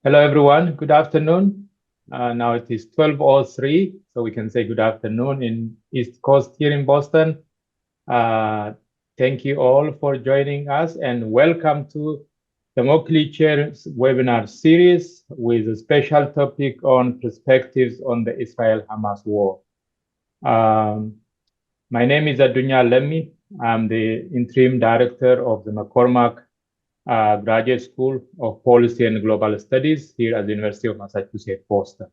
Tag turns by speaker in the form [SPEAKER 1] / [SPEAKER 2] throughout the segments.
[SPEAKER 1] Hello, everyone. Good afternoon. Now it is 12:03, so we can say good afternoon in East Coast here in Boston. Uh, Thank you all for joining us and welcome to the Moakley Chair's webinar series with a special topic on perspectives on the Israel-Hamas war. My name is Adunya Lemmi. I'm the interim director of the McCormack Graduate School of Policy and Global Studies here at the University of Massachusetts, Boston.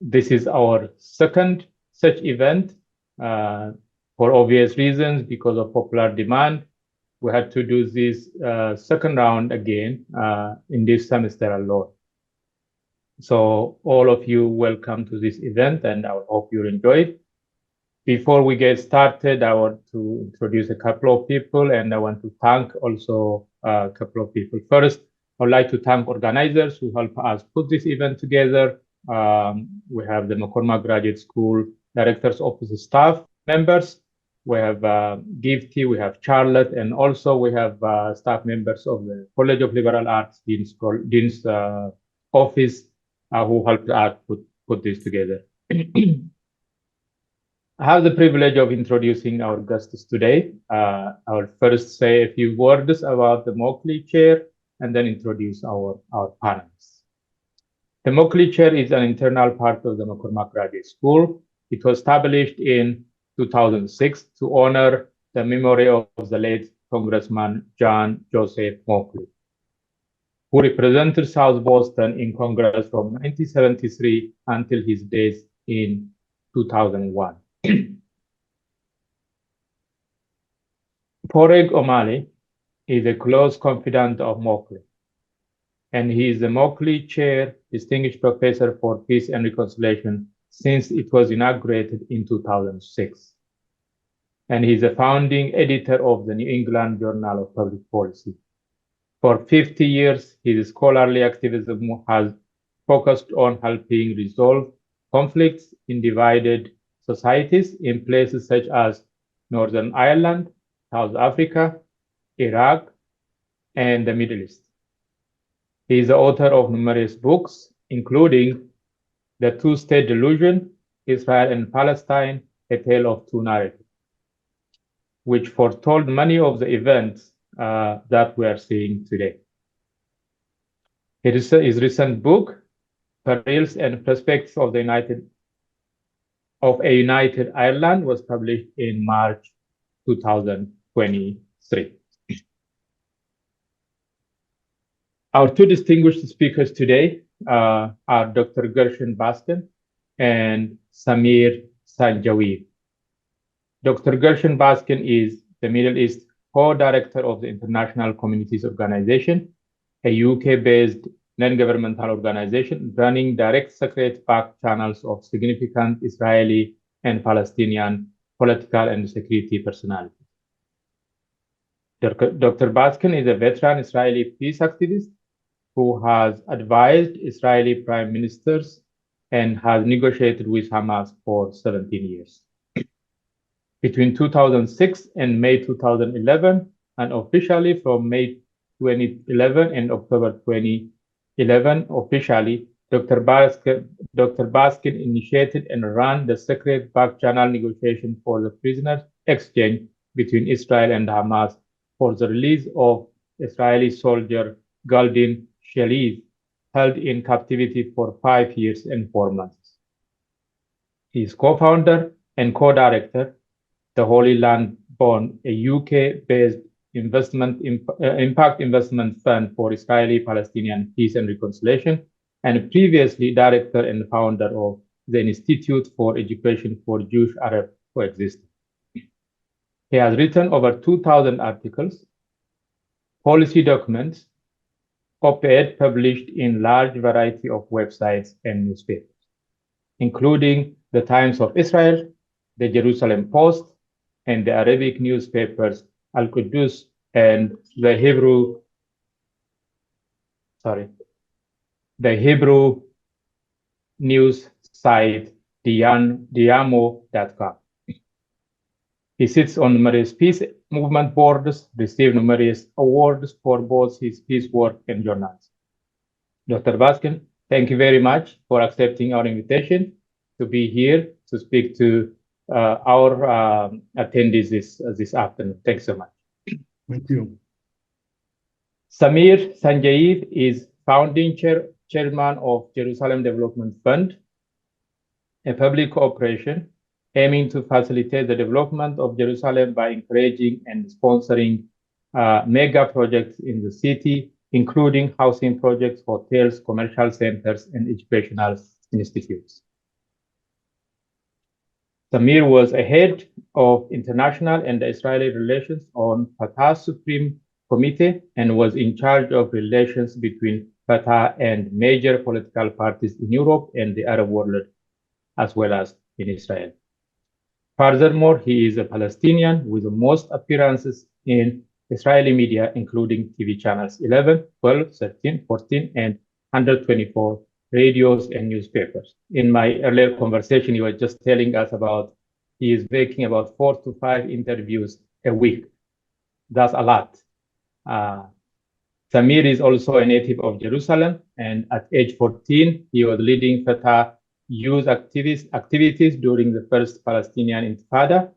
[SPEAKER 1] This is our second such event for obvious reasons because of popular demand. We had to do this second round again in this semester alone. So all of you, welcome to this event, and I hope you enjoy it. Before we get started, I want to introduce a couple of people, and I want to thank also a couple of people. First, I would like to thank organizers who helped us put this event together. We have the McCormack Graduate School Director's Office staff members. We have Gifty, we have Charlotte, and also we have staff members of the College of Liberal Arts Dean's Office who helped us put this together. I have the privilege of introducing our guests today. I will first say a few words about the Moakley Chair and then introduce our panelists. The Moakley Chair is an internal part of the McCormack Graduate School. It was established in 2006 to honor the memory of the late Congressman John Joseph Moakley, who represented South Boston in Congress from 1973 until his death in 2001. Poreg O'Malley is a close confidant of Moakley, and he is the Moakley Chair Distinguished Professor for Peace and Reconciliation since it was inaugurated in 2006. And he is a founding editor of the New England Journal of Public Policy. For 50 years, his scholarly activism has focused on helping resolve conflicts in divided societies in places such as Northern Ireland, South Africa, Iraq, and the Middle East. He is the author of numerous books, including The Two-State Delusion, Israel and Palestine, A Tale of Two Narratives, which foretold many of the events that we are seeing today. His recent book, Perils and Prospects of a United Ireland, was published in March 2023. Our two distinguished speakers today are Dr. Gershon Baskin and Samir Sanjawi. Dr. Gershon Baskin is the Middle East co-director of the International Communities Organization, a UK-based non-governmental organization running direct secret back channels of significant Israeli and Palestinian political and security personalities. Dr. Baskin is a veteran Israeli peace activist who has advised Israeli prime ministers and has negotiated with Hamas for 17 years. Between 2006 and May 2011, and officially from May 2011 and October 2011, officially, Dr. Baskin initiated and ran the secret back channel negotiation for the prisoners exchange between Israel and Hamas for the release of Israeli soldier Galdin Shalit, held in captivity for 5 years and 4 months. He is co-founder and co-director the Holy Land Bond, a UK-based impact investment fund for Israeli-Palestinian peace and reconciliation, and previously director and founder of the Institute for Education for Jewish-Arab Coexistence. He has written over 2,000 articles, policy documents, op-ed published in large variety of websites and newspapers, including the Times of Israel, the Jerusalem Post, and the Arabic newspapers Al-Quddus and the Hebrew news site Diamo.com. He sits on numerous peace movement boards, received numerous awards for both his peace work and journalism. Dr. Baskin, thank you very much for accepting our invitation to be here to speak to our attendees this afternoon. Thanks so much.
[SPEAKER 2] Thank you.
[SPEAKER 1] Samir Sanjayev is founding chairman of Jerusalem Development Fund, a public corporation aiming to facilitate the development of Jerusalem by encouraging and sponsoring mega projects in the city, including housing projects, hotels, commercial centers, and educational institutes. Samir was a head of international and Israeli relations on Fatah's Supreme Committee and was in charge of relations between Fatah and major political parties in Europe and the Arab world, as well as in Israel. Furthermore, he is a Palestinian with the most appearances in Israeli media, including TV channels 11, 12, 13, 14, and 124 radios and newspapers. In my earlier conversation, he was just telling us about he is making about 4 to 5 interviews a week. That's a lot. Samir is also a native of Jerusalem, and at age 14, he was leading Fatah youth activities during the first Palestinian Intifada.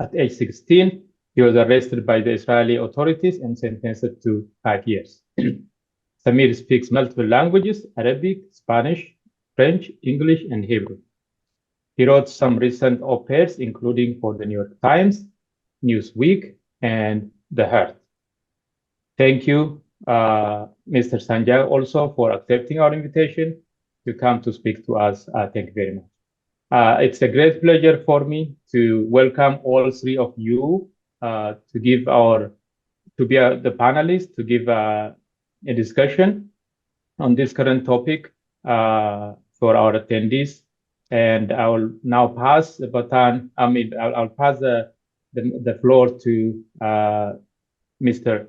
[SPEAKER 1] At age 16, he was arrested by the Israeli authorities and sentenced to 5 years. Samir speaks multiple languages: Arabic, Spanish, French, English, and Hebrew. He wrote some recent op-eds, including for the New York Times, Newsweek, and The Heart. Thank you, Mr. Sanjay, also for accepting our invitation to come to speak to us. Thank you very much. It's a great pleasure for me to welcome all three of you to be the panelists, to give a discussion on this current topic for our attendees. And I will now pass the baton. I'll pass the floor to Mr.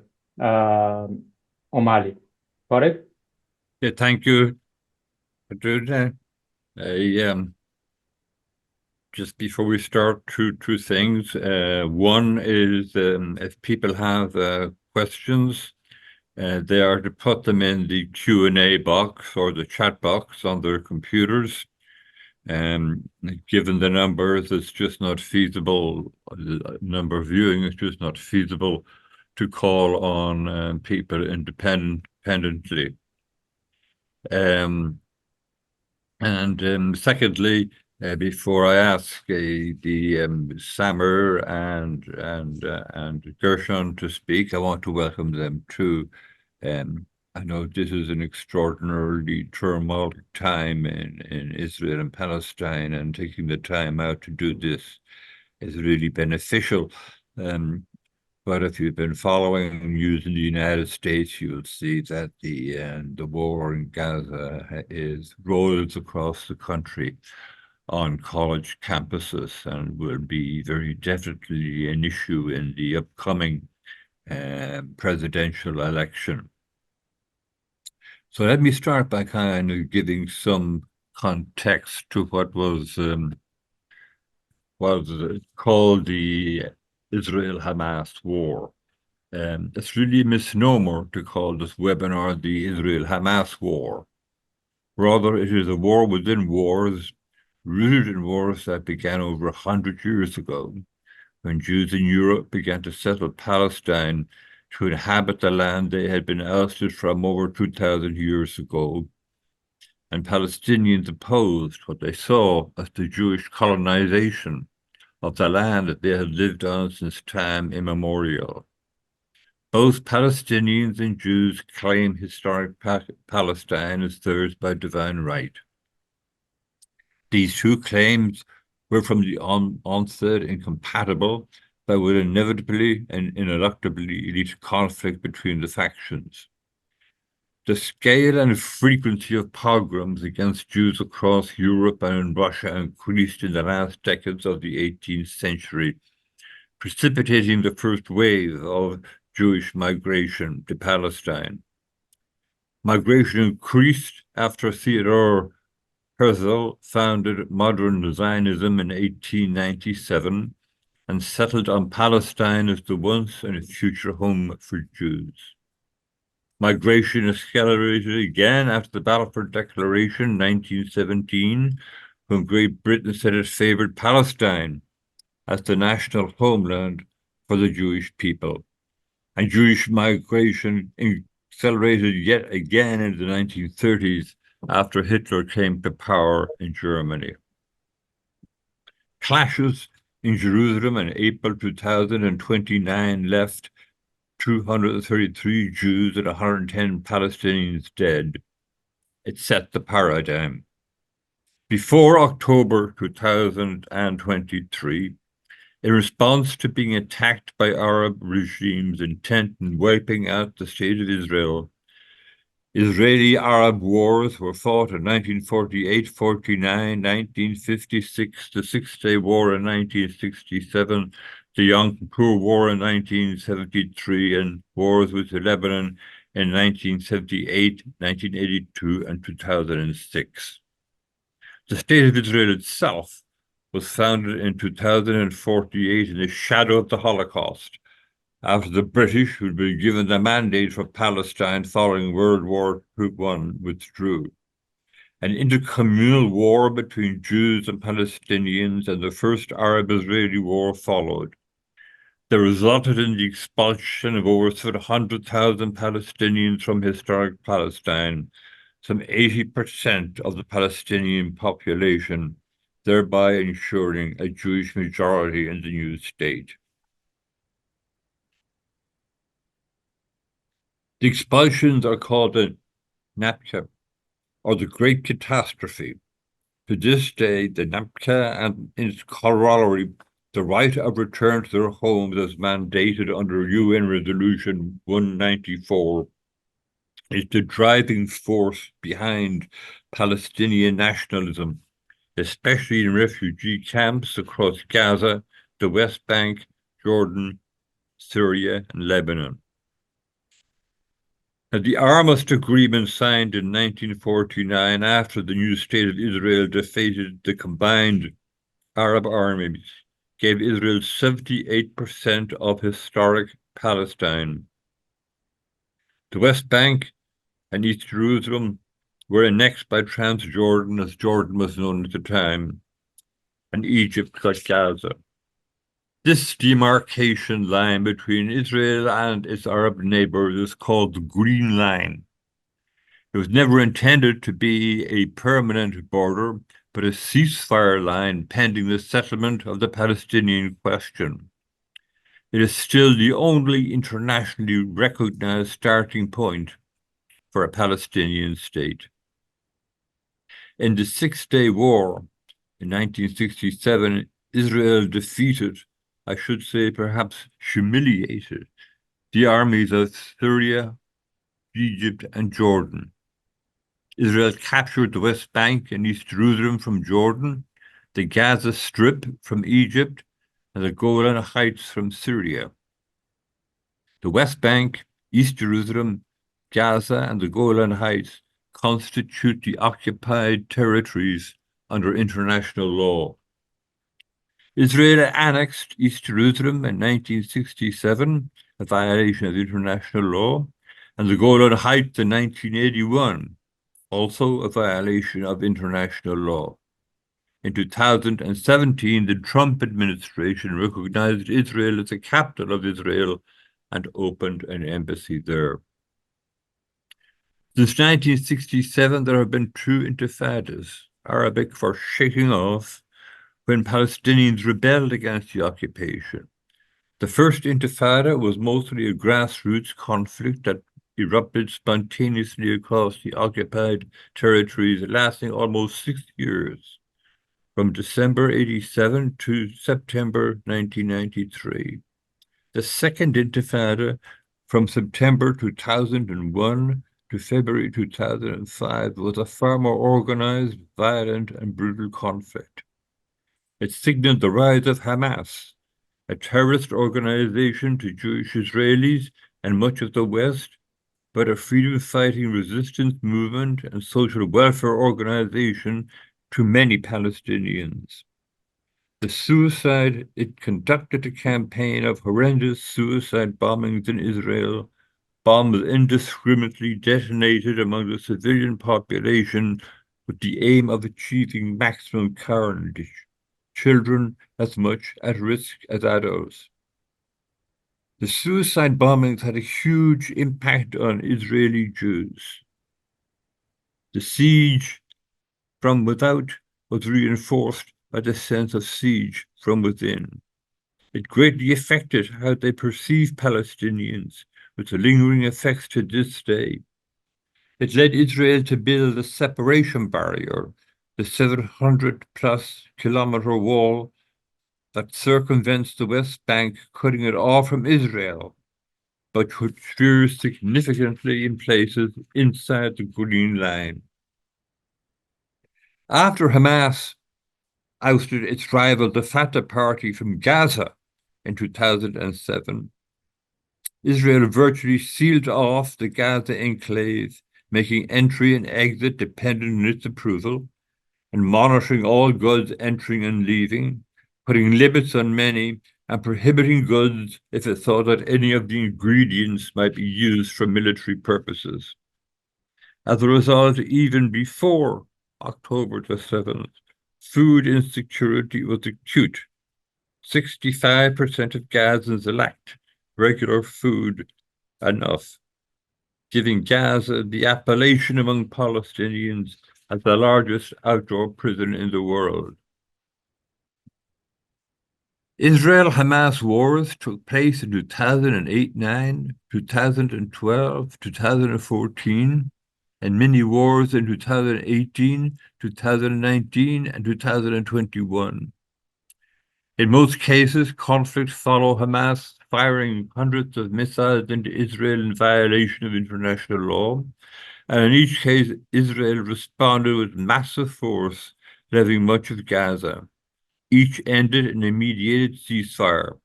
[SPEAKER 1] O'Malley. Correct?
[SPEAKER 3] Yeah, thank you, Adruna. Just before we start, two things. One is if people have questions, they are to put them in the Q&A box or the chat box on their computers. Given the numbers, it's just not feasible. The number of viewing is just not feasible to call on people independently. Secondly, before I ask Samir and Gershon to speak, I want to welcome them too. I know this is an extraordinarily turmoil time in Israel and Palestine, and taking the time out to do this is really beneficial. But if you've been following news in the United States, you'll see that the war in Gaza rolls across the country on college campuses and will be very definitely an issue in the upcoming presidential election. So let me start by kind of giving some context to what was called the Israel-Hamas war. It's really a misnomer to call this webinar the Israel-Hamas war. Rather, it is a war within wars, rooted in wars that began over 100 years ago, when Jews in Europe began to settle Palestine to inhabit the land they had been ousted from over 2,000 years ago, and Palestinians opposed what they saw as the Jewish colonization of the land that they had lived on since time immemorial. Both Palestinians and Jews claim historic Palestine as theirs by divine right. These two claims were from the onset incompatible, but would inevitably and ineluctably lead to conflict between the factions. The scale and frequency of pogroms against Jews across Europe and in Russia increased in the last decades of the 18th century, precipitating the first wave of Jewish migration to Palestine. Migration increased after Theodor Herzl founded modern Zionism in 1897 and settled on Palestine as the once and future home for Jews. Migration accelerated again after the Balfour Declaration, 1917, when Great Britain said it favored Palestine as the national homeland for the Jewish people. And Jewish migration accelerated yet again in the 1930s after Hitler came to power in Germany. Clashes in Jerusalem in April 2029 left 233 Jews and 110 Palestinians dead. It set the paradigm. Before October 2023, in response to being attacked by Arab regimes intent on wiping out the state of Israel, Israeli-Arab wars were fought in 1948-49, 1956, the Six-Day War in 1967, the Yom Kippur War in 1973, and wars with Lebanon in 1978, 1982, and 2006. The State of Israel itself was founded in 2048 in the shadow of the Holocaust, after the British, who'd been given the mandate for Palestine following World War I, withdrew. An intercommunal war between Jews and Palestinians and the First Arab-Israeli War followed. That resulted in the expulsion of over 700,000 Palestinians from historic Palestine, some 80% of the Palestinian population, thereby ensuring a Jewish majority in the new state. The expulsions are called the Nakba, or the Great Catastrophe. To this day, the Nakba and its corollary, the right of return to their homes as mandated under UN Resolution 194, is the driving force behind Palestinian nationalism, especially in refugee camps across Gaza, the West Bank, Jordan, Syria, and Lebanon. And the Armistice Agreement signed in 1949 after the new state of Israel defeated the combined Arab armies gave Israel 78% of historic Palestine. The West Bank and East Jerusalem were annexed by Transjordan, as Jordan was known at the time, and Egypt got Gaza. This demarcation line between Israel and its Arab neighbors is called the Green Line. It was never intended to be a permanent border, but a ceasefire line pending the settlement of the Palestinian question. It is still the only internationally recognized starting point for a Palestinian state. In the Six-Day War in 1967, Israel defeated, I should say perhaps humiliated, the armies of Syria, Egypt, and Jordan. Israel captured the West Bank and East Jerusalem from Jordan, the Gaza Strip from Egypt, and the Golan Heights from Syria. The West Bank, East Jerusalem, Gaza, and the Golan Heights constitute the occupied territories under international law. Israel annexed East Jerusalem in 1967, a violation of international law, and the Golan Heights in 1981, also a violation of international law. In 2017, the Trump administration recognized Israel as the capital of Israel and opened an embassy there. Since 1967, there have been two intifadas, Arabic for shaking off, when Palestinians rebelled against the occupation. The first intifada was mostly a grassroots conflict that erupted spontaneously across the occupied territories, lasting almost 6 years, from December 87 to September 1993. The second intifada, from September 2001 to February 2005, was a far more organized, violent, and brutal conflict. It signaled the rise of Hamas, a terrorist organization to Jewish Israelis and much of the West, but a freedom-fighting resistance movement and social welfare organization to many Palestinians. It conducted a campaign of horrendous suicide bombings in Israel, bombs indiscriminately detonated among the civilian population with the aim of achieving maximum carnage, children as much at risk as adults. The suicide bombings had a huge impact on Israeli Jews. The siege from without was reinforced by the sense of siege from within. It greatly affected how they perceive Palestinians, with lingering effects to this day. It led Israel to build a separation barrier, the 700-plus kilometer wall that circumvents the West Bank, cutting it off from Israel, but which veers significantly in places inside the Green Line. After Hamas ousted its rival, the Fatah Party, from Gaza in 2007, Israel virtually sealed off the Gaza enclave, making entry and exit dependent on its approval, and monitoring all goods entering and leaving, putting limits on many, and prohibiting goods if it thought that any of the ingredients might be used for military purposes. As a result, even before October the 7th, food insecurity was acute. 65% of Gazans lacked regular food enough, giving Gaza the appellation among Palestinians as the largest outdoor prison in the world. Israel-Hamas wars took place in 2008-9, 2012, 2014, and many wars in 2018, 2019, and 2021. In most cases, conflicts follow Hamas firing hundreds of missiles into Israel in violation of international law, and in each case, Israel responded with massive force, levying much of Gaza. Each ended in a mediated ceasefire.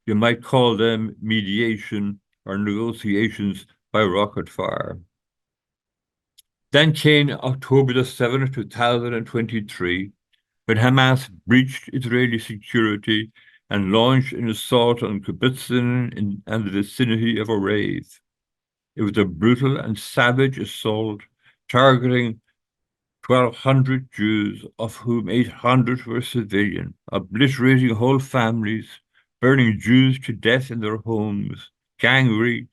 [SPEAKER 3] You might call them mediation or negotiations by rocket fire. Then came October the 7th, 2023, when Hamas breached Israeli security and launched an assault on Kibbutzim and the vicinity of Arez. It was a brutal and savage assault targeting 1,200 Jews, of whom 800 were civilian, obliterating whole families, burning Jews to death in their homes, gang rape,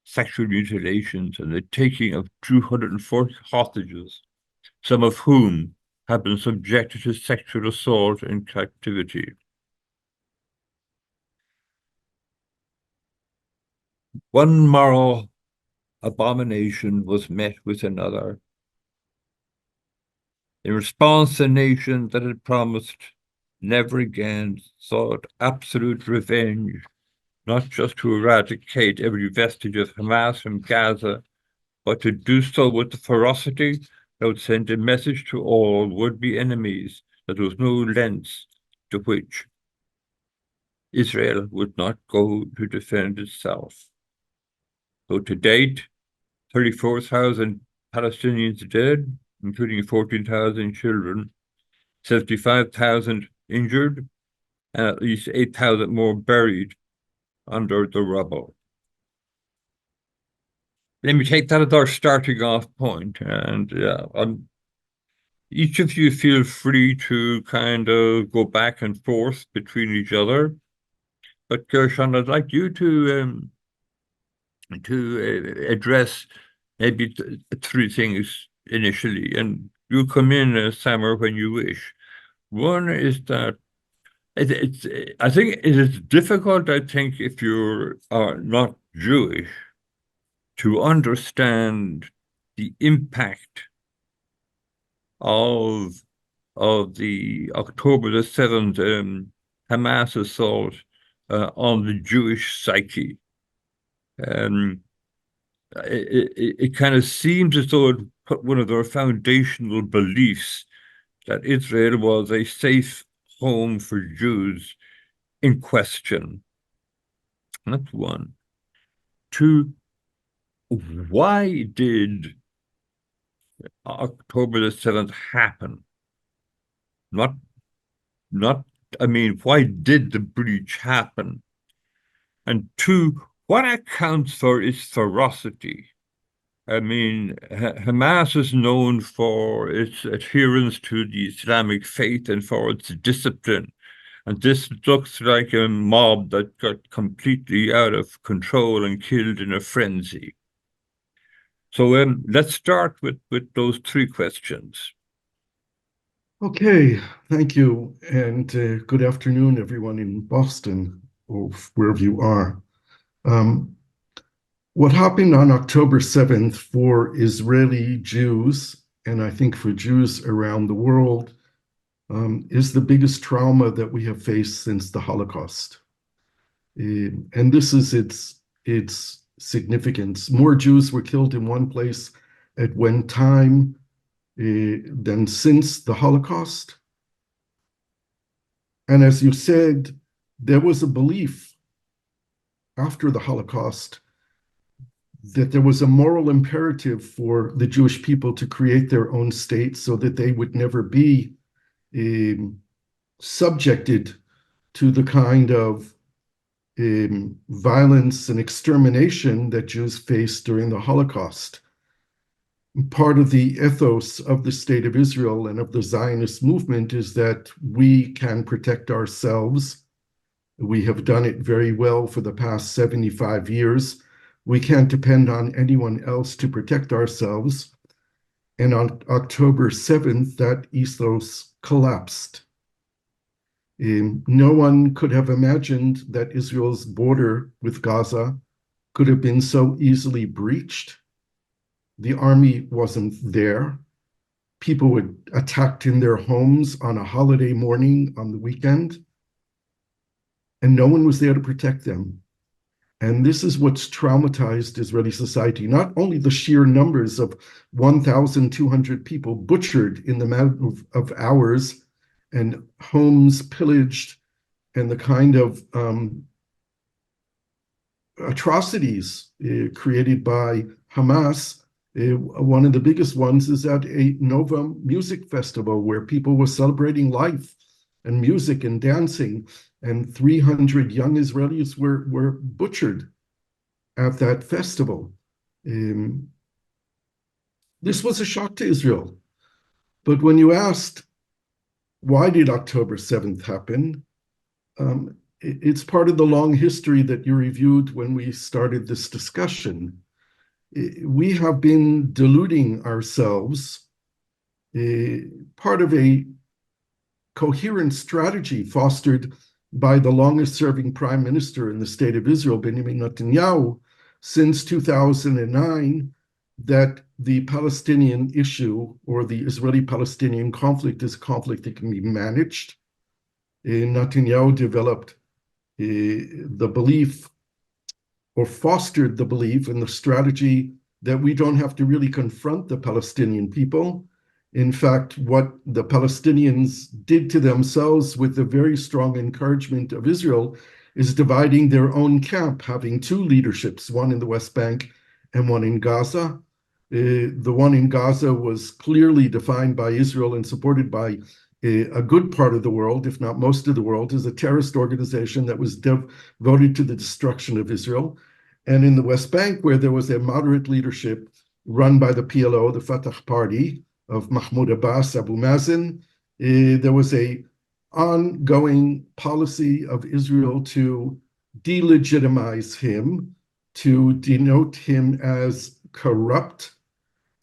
[SPEAKER 3] sexual mutilations, and the taking of 240 hostages, some of whom have been subjected to sexual assault in captivity. One moral abomination was met with another. In response, the nation that had promised never again sought absolute revenge, not just to eradicate every vestige of Hamas from Gaza, but to do so with the ferocity that would send a message to all would-be enemies that there was no lengths to which Israel would not go to defend itself. So to date, 34,000 Palestinians dead, including 14,000 children, 75,000 injured, and at least 8,000 more buried under the rubble. Let me take that as our starting off point, and each of you feel free to kind of go back and forth between each other. But Gershon, I'd like you to address maybe three things initially, and you come in, Samer, when you wish. One is that I think it is difficult, I think, if you are not Jewish, to understand the impact of the October the 7th Hamas assault on the Jewish psyche. It kind of seems as though it put one of their foundational beliefs, that Israel was a safe home for Jews, in question. That's one. Two, why did October the 7th happen? I mean, why did the breach happen? And two, What accounts for its ferocity? I mean, Hamas is known for its adherence to the Islamic faith and for its discipline. And this looks like a mob that got completely out of control and killed in a frenzy. So let's start with those three questions.
[SPEAKER 2] Okay, thank you, and good afternoon, everyone in Boston or wherever you are. What happened on October 7th for Israeli Jews, and I think for Jews around the world, is the biggest trauma that we have faced since the Holocaust. And this is its significance. More Jews were killed in one place at one time than since the Holocaust. And as you said, there was a belief after the Holocaust that there was a moral imperative for the Jewish people to create their own state so that they would never be subjected to the kind of violence and extermination that Jews faced during the Holocaust. Part of the ethos of the State of Israel and of the Zionist movement is that we can protect ourselves. We have done it very well for the past 75 years. We can't depend on anyone else to protect ourselves. And on October 7th, that ethos collapsed. No one could have imagined that Israel's border with Gaza could have been so easily breached. The army wasn't there. People were attacked in their homes on a holiday morning on the weekend, and no one was there to protect them. And this is what's traumatized Israeli society, not only the sheer numbers of 1,200 people butchered in the matter of hours and homes pillaged and the kind of atrocities created by Hamas. One of the biggest ones is at a Nova music festival where people were celebrating life and music and dancing, and 300 young Israelis were butchered at that festival. This was a shock to Israel. But when you asked, why did October 7th happen? It's part of the long history that you reviewed when we started this discussion. We have been deluding ourselves, part of a coherent strategy fostered by the longest serving prime minister in the state of Israel, Benjamin Netanyahu, since 2009, that the Palestinian issue or the Israeli-Palestinian conflict is a conflict that can be managed. Netanyahu developed the belief or fostered the belief and the strategy that we don't have to really confront the Palestinian people. In fact, what the Palestinians did to themselves with the very strong encouragement of Israel is dividing their own camp, having two leaderships, one in the West Bank and one in Gaza. The one in Gaza was clearly defined by Israel and supported by a good part of the world, if not most of the world, as a terrorist organization that was devoted to the destruction of Israel. And in the West Bank, where there was a moderate leadership run by the PLO, the Fatah party of Mahmoud Abbas, Abu Mazen, there was an ongoing policy of Israel to delegitimize him, to denote him as corrupt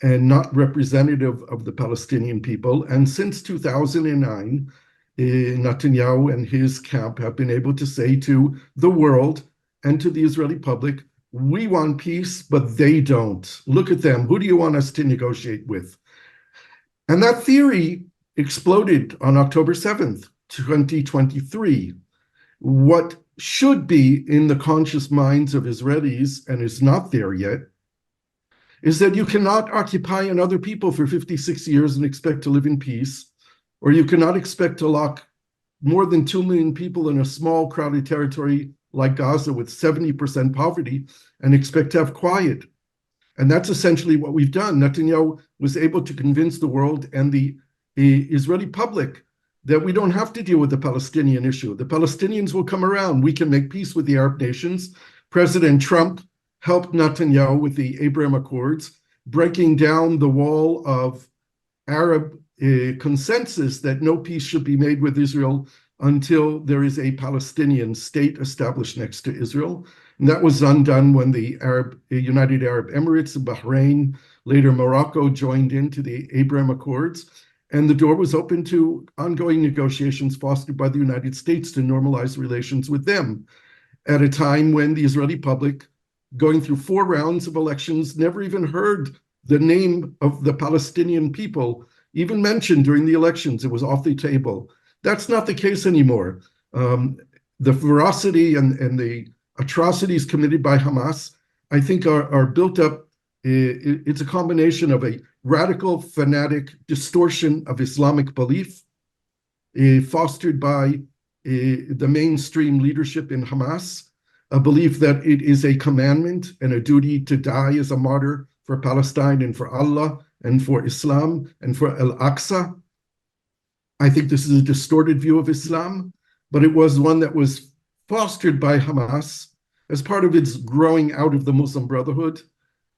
[SPEAKER 2] and not representative of the Palestinian people. And since 2009, Netanyahu and his camp have been able to say to the world and to the Israeli public, we want peace, but they don't. Look at them. Who do you want us to negotiate with? And that theory exploded on October 7th, 2023. What should be in the conscious minds of Israelis, and is not there yet, is that you cannot occupy another people for 56 years and expect to live in peace, or you cannot expect to lock more than 2 million people in a small, crowded territory like Gaza with 70% poverty and expect to have quiet. And that's essentially what we've done. Netanyahu was able to convince the world and the Israeli public that we don't have to deal with the Palestinian issue. The Palestinians will come around. We can make peace with the Arab nations. President Trump helped Netanyahu with the Abraham Accords, breaking down the wall of Arab consensus that no peace should be made with Israel until there is a Palestinian state established next to Israel. And that was undone when the United Arab Emirates and Bahrain, later Morocco, joined into the Abraham Accords. And the door was open to ongoing negotiations fostered by the United States to normalize relations with them at a time when the Israeli public, going through 4 rounds of elections, never even heard the name of the Palestinian people even mentioned during the elections. It was off the table. That's not the case anymore. The ferocity and the atrocities committed by Hamas, I think, are built up. It's a combination of a radical, fanatic distortion of Islamic belief, fostered by the mainstream leadership in Hamas, a belief that it is a commandment and a duty to die as a martyr for Palestine and for Allah and for Islam and for Al-Aqsa. I think this is a distorted view of Islam, but it was one that was fostered by Hamas as part of its growing out of the Muslim Brotherhood,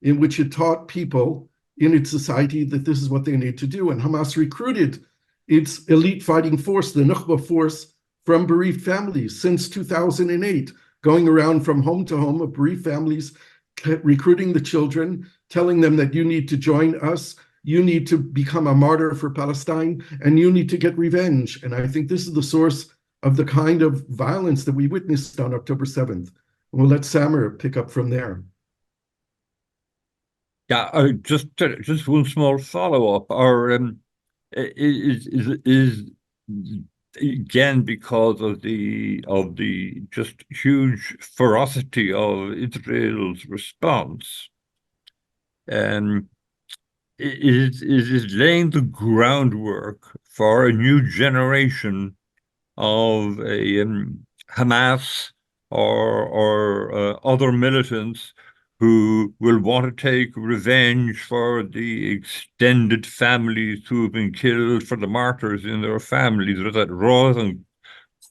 [SPEAKER 2] in which it taught people in its society that this is what they need to do. And Hamas recruited its elite fighting force, the Nukhba force, from bereaved families since 2008, going around from home to home of bereaved families, recruiting the children, telling them that you need to join us, you need to become a martyr for Palestine, and you need to get revenge. And I think this is the source of the kind of violence that we witnessed on October 7th. We'll let Samer pick up from there.
[SPEAKER 3] Yeah, just one small follow-up. Is again, because of the just huge ferocity of Israel's response, is laying the groundwork for a new generation of Hamas or other militants who will want to take revenge for the extended families who have been killed, for the martyrs in their families, rather than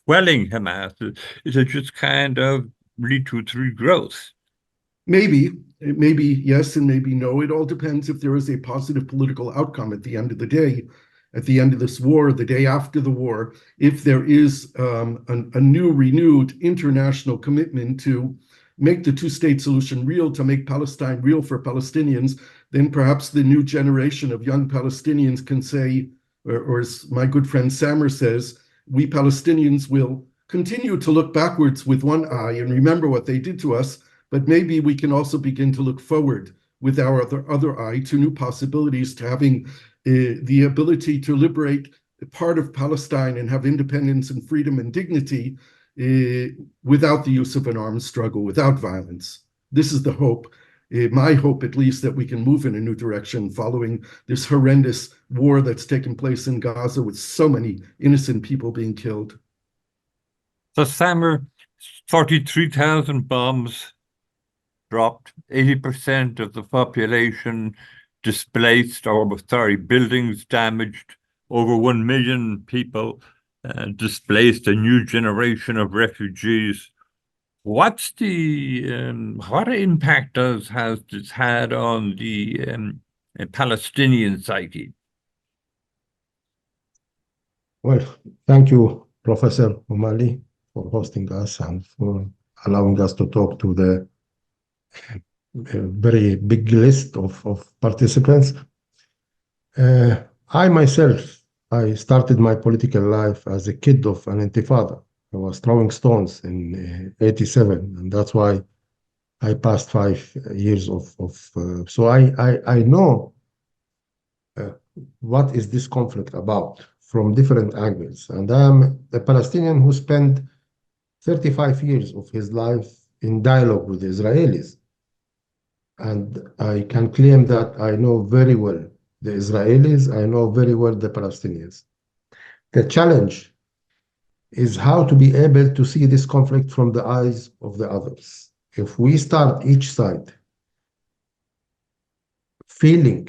[SPEAKER 3] quelling Hamas. It'll just kind of lead to its regrowth.
[SPEAKER 2] Maybe yes and maybe no. It all depends if there is a positive political outcome at the end of the day, at the end of this war, the day after the war, if there is a new, renewed international commitment to make the two-state solution real, to make Palestine real for Palestinians, then perhaps the new generation of young Palestinians can say, or as my good friend Samer says, we Palestinians will continue to look backwards with one eye and remember what they did to us, but maybe we can also begin to look forward with our other eye to new possibilities, to having the ability to liberate a part of Palestine and have independence and freedom and dignity without the use of an armed struggle, without violence. This is the hope, my hope at least, that we can move in a new direction following this horrendous war that's taken place in Gaza with so many innocent people being killed.
[SPEAKER 3] So, Samer, 43,000 bombs dropped, 80% of the population displaced, buildings damaged, over 1 million people displaced, a new generation of refugees. What impact has this had on the Palestinian psyche?
[SPEAKER 4] Well, thank you, Professor Moakley, for hosting us and for allowing us to talk to the very big list of participants. I started my political life as a kid of an intifada. I was throwing stones in 87, and that's why I passed 5 years so I know what is this conflict about from different angles. And I'm a Palestinian who spent 35 years of his life in dialogue with the Israelis. And I can claim that I know very well the Israelis, I know very well the Palestinians. The challenge is how to be able to see this conflict from the eyes of the others. If we start each side feeling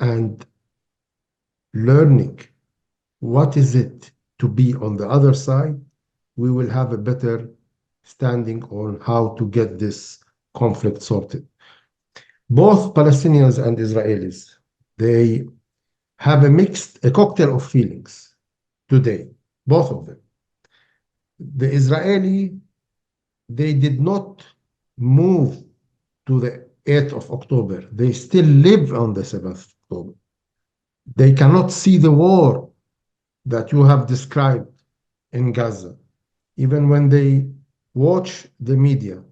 [SPEAKER 4] and learning what is it to be on the other side, we will have a better standing on how to get this conflict sorted. Both Palestinians and Israelis, they have a cocktail of feelings today, both of them. The Israeli, they did not move to the 8th of October. They still live on the 7th of October. They cannot see the war that you have described in Gaza. Even when they watch the media,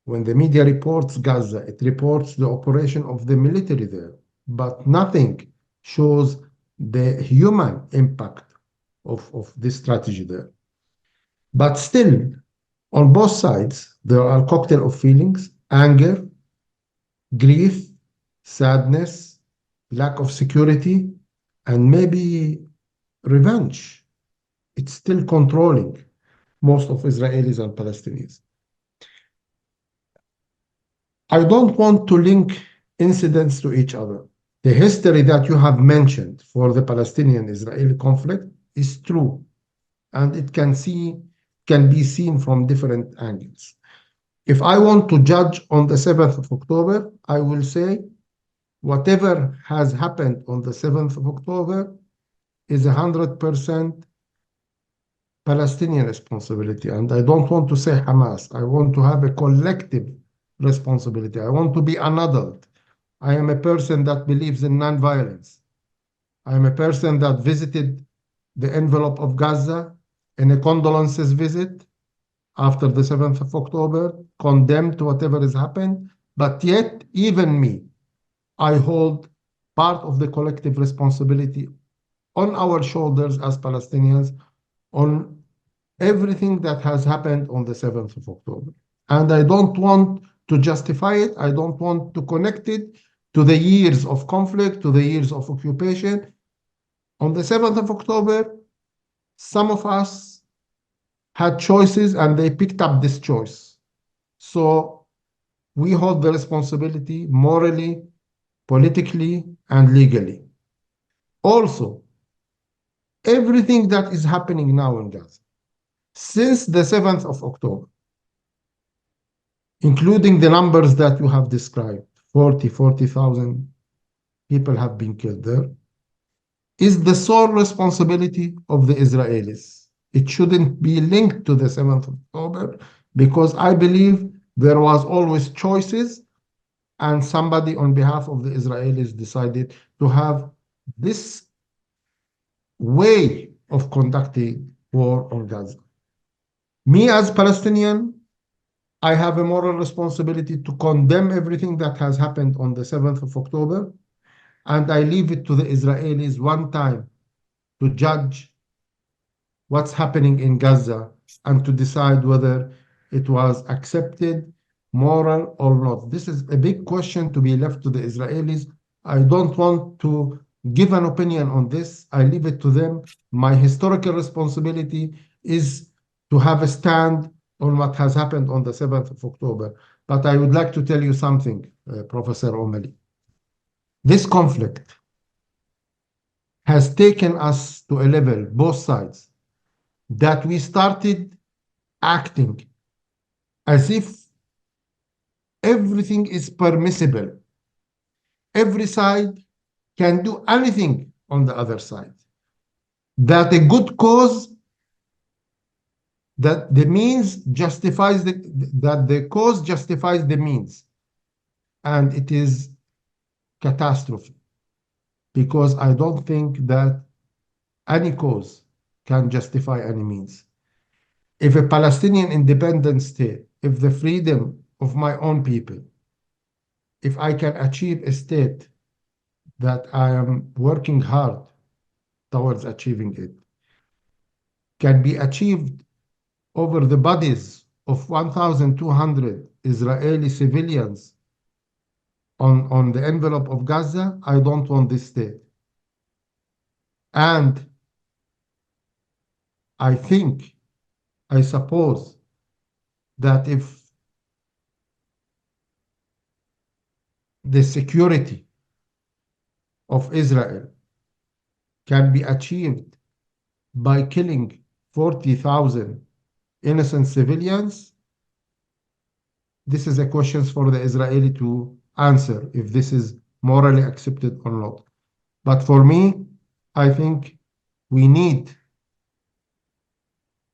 [SPEAKER 4] when the media reports Gaza, it reports the operation of the military there, but nothing shows the human impact of this strategy there. But still, on both sides, there are a cocktail of feelings: anger, grief, sadness, lack of security, and maybe revenge. It's still controlling most of Israelis and Palestinians. I don't want to link incidents to each other. The history that you have mentioned for the Palestinian-Israeli conflict is true, and it can be seen from different angles. If I want to judge on the 7th of October, I will say whatever has happened on the 7th of October is 100% Palestinian responsibility. And I don't want to say Hamas. I want to have a collective responsibility. I want to be an adult. I am a person that believes in nonviolence. I am a person that visited the envelope of Gaza in a condolences visit after the 7th of October, condemned to whatever has happened. But yet, even me, I hold part of the collective responsibility on our shoulders as Palestinians on everything that has happened on the 7th of October. And I don't want to justify it. I don't want to connect it to the years of conflict, to the years of occupation. On the 7th of October, some of us had choices and they picked up this choice. So we hold the responsibility morally, politically, and legally. Also, everything that is happening now in Gaza, since the 7th of October, including the numbers that you have described, 40,000 people have been killed there, is the sole responsibility of the Israelis. It shouldn't be linked to the 7th of October because I believe there was always choices and somebody on behalf of the Israelis decided to have this way of conducting war on Gaza. Me as Palestinian, I have a moral responsibility to condemn everything that has happened on the 7th of October, and I leave it to the Israelis one time to judge what's happening in Gaza and to decide whether it was accepted, moral or not. This is a big question to be left to the Israelis. I don't want to give an opinion on this. I leave it to them. My historical responsibility is to have a stand on what has happened on the 7th of October. But I would like to tell you something, Professor O'Malley. This conflict has taken us to a level, both sides, that we started acting as if everything is permissible. Every side can do anything on the other side. That a good cause, that the means justifies that the cause justifies the means. And it is catastrophe because I don't think that any cause can justify any means. If a Palestinian independent state, if the freedom of my own people, if I can achieve a state that I am working hard towards achieving it, can be achieved over the bodies of 1,200 Israeli civilians on the envelope of Gaza, I don't want this state. And I suppose that if the security of Israel can be achieved by killing 40,000 innocent civilians, this is a question for the Israeli to answer if this is morally accepted or not. But for me, I think we need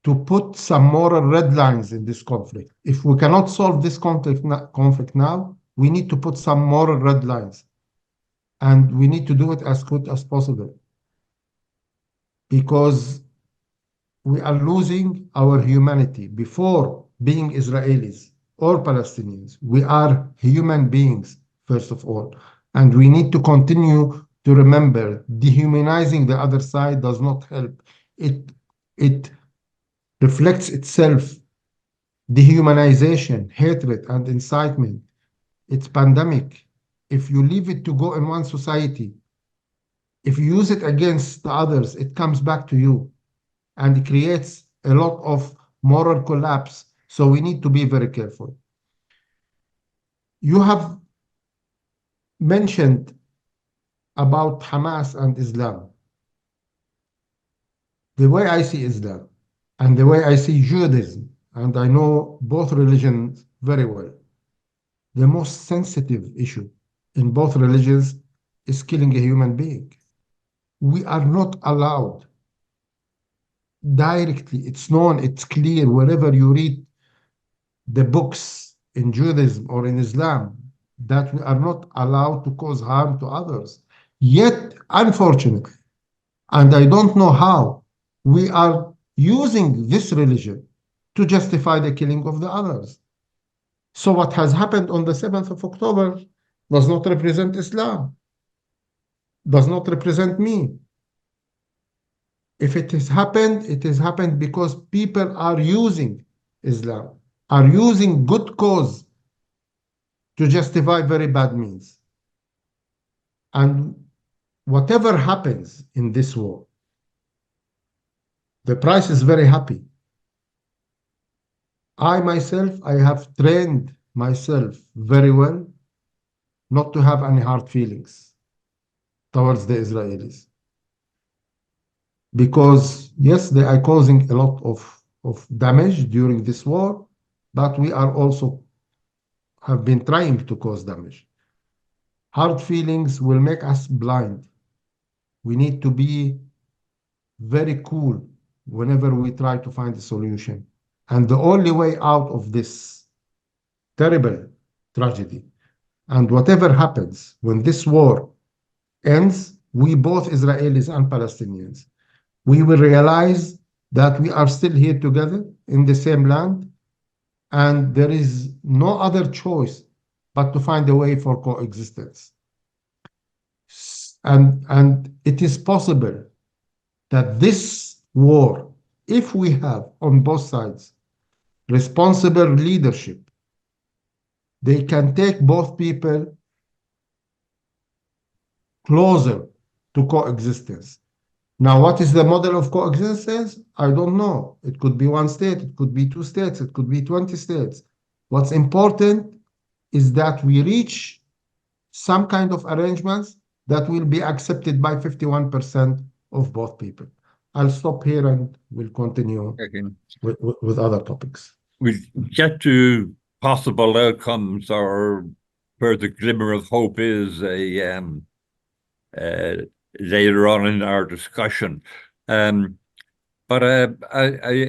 [SPEAKER 4] to put some moral red lines in this conflict. If we cannot solve this conflict now, we need to put some moral red lines. And we need to do it as quick as possible. Because we are losing our humanity. Before being Israelis or Palestinians, we are human beings, first of all. And we need to continue to remember dehumanizing the other side does not help. It reflects itself, dehumanization, hatred, and incitement. It's pandemic. If you leave it to go in one society, if you use it against the others, it comes back to you and it creates a lot of moral collapse. So we need to be very careful. You have mentioned about Hamas and Islam. The way I see Islam and the way I see Judaism, and I know both religions very well, the most sensitive issue in both religions is killing a human being. We are not allowed directly, it's known, it's clear, wherever you read the books in Judaism or in Islam, that we are not allowed to cause harm to others. Yet, unfortunately, and I don't know how, we are using this religion to justify the killing of the others. So what has happened on the 7th of October does not represent Islam, does not represent me. If it has happened because people are using Islam, are using good cause to justify very bad means. And whatever happens in this war, the price is very happy. I myself, I have trained myself very well not to have any hard feelings towards the Israelis. Because yes, they are causing a lot of damage during this war, but we are also have been trying to cause damage. Hard feelings will make us blind. We need to be very cool whenever we try to find a solution. And the only way out of this terrible tragedy, and whatever happens when this war ends, we both Israelis and Palestinians, we will realize that we are still here together in the same land, and there is no other choice but to find a way for coexistence. And it is possible that this war, if we have on both sides responsible leadership, they can take both people closer to coexistence. Now, what is the model of coexistence? I don't know. It could be one state, it could be two states, it could be 20 states. What's important is that we reach some kind of arrangements that will be accepted by 51% of both people. I'll stop here and we'll continue with other topics.
[SPEAKER 3] We'll get to possible outcomes or where the glimmer of hope is later on in our discussion. But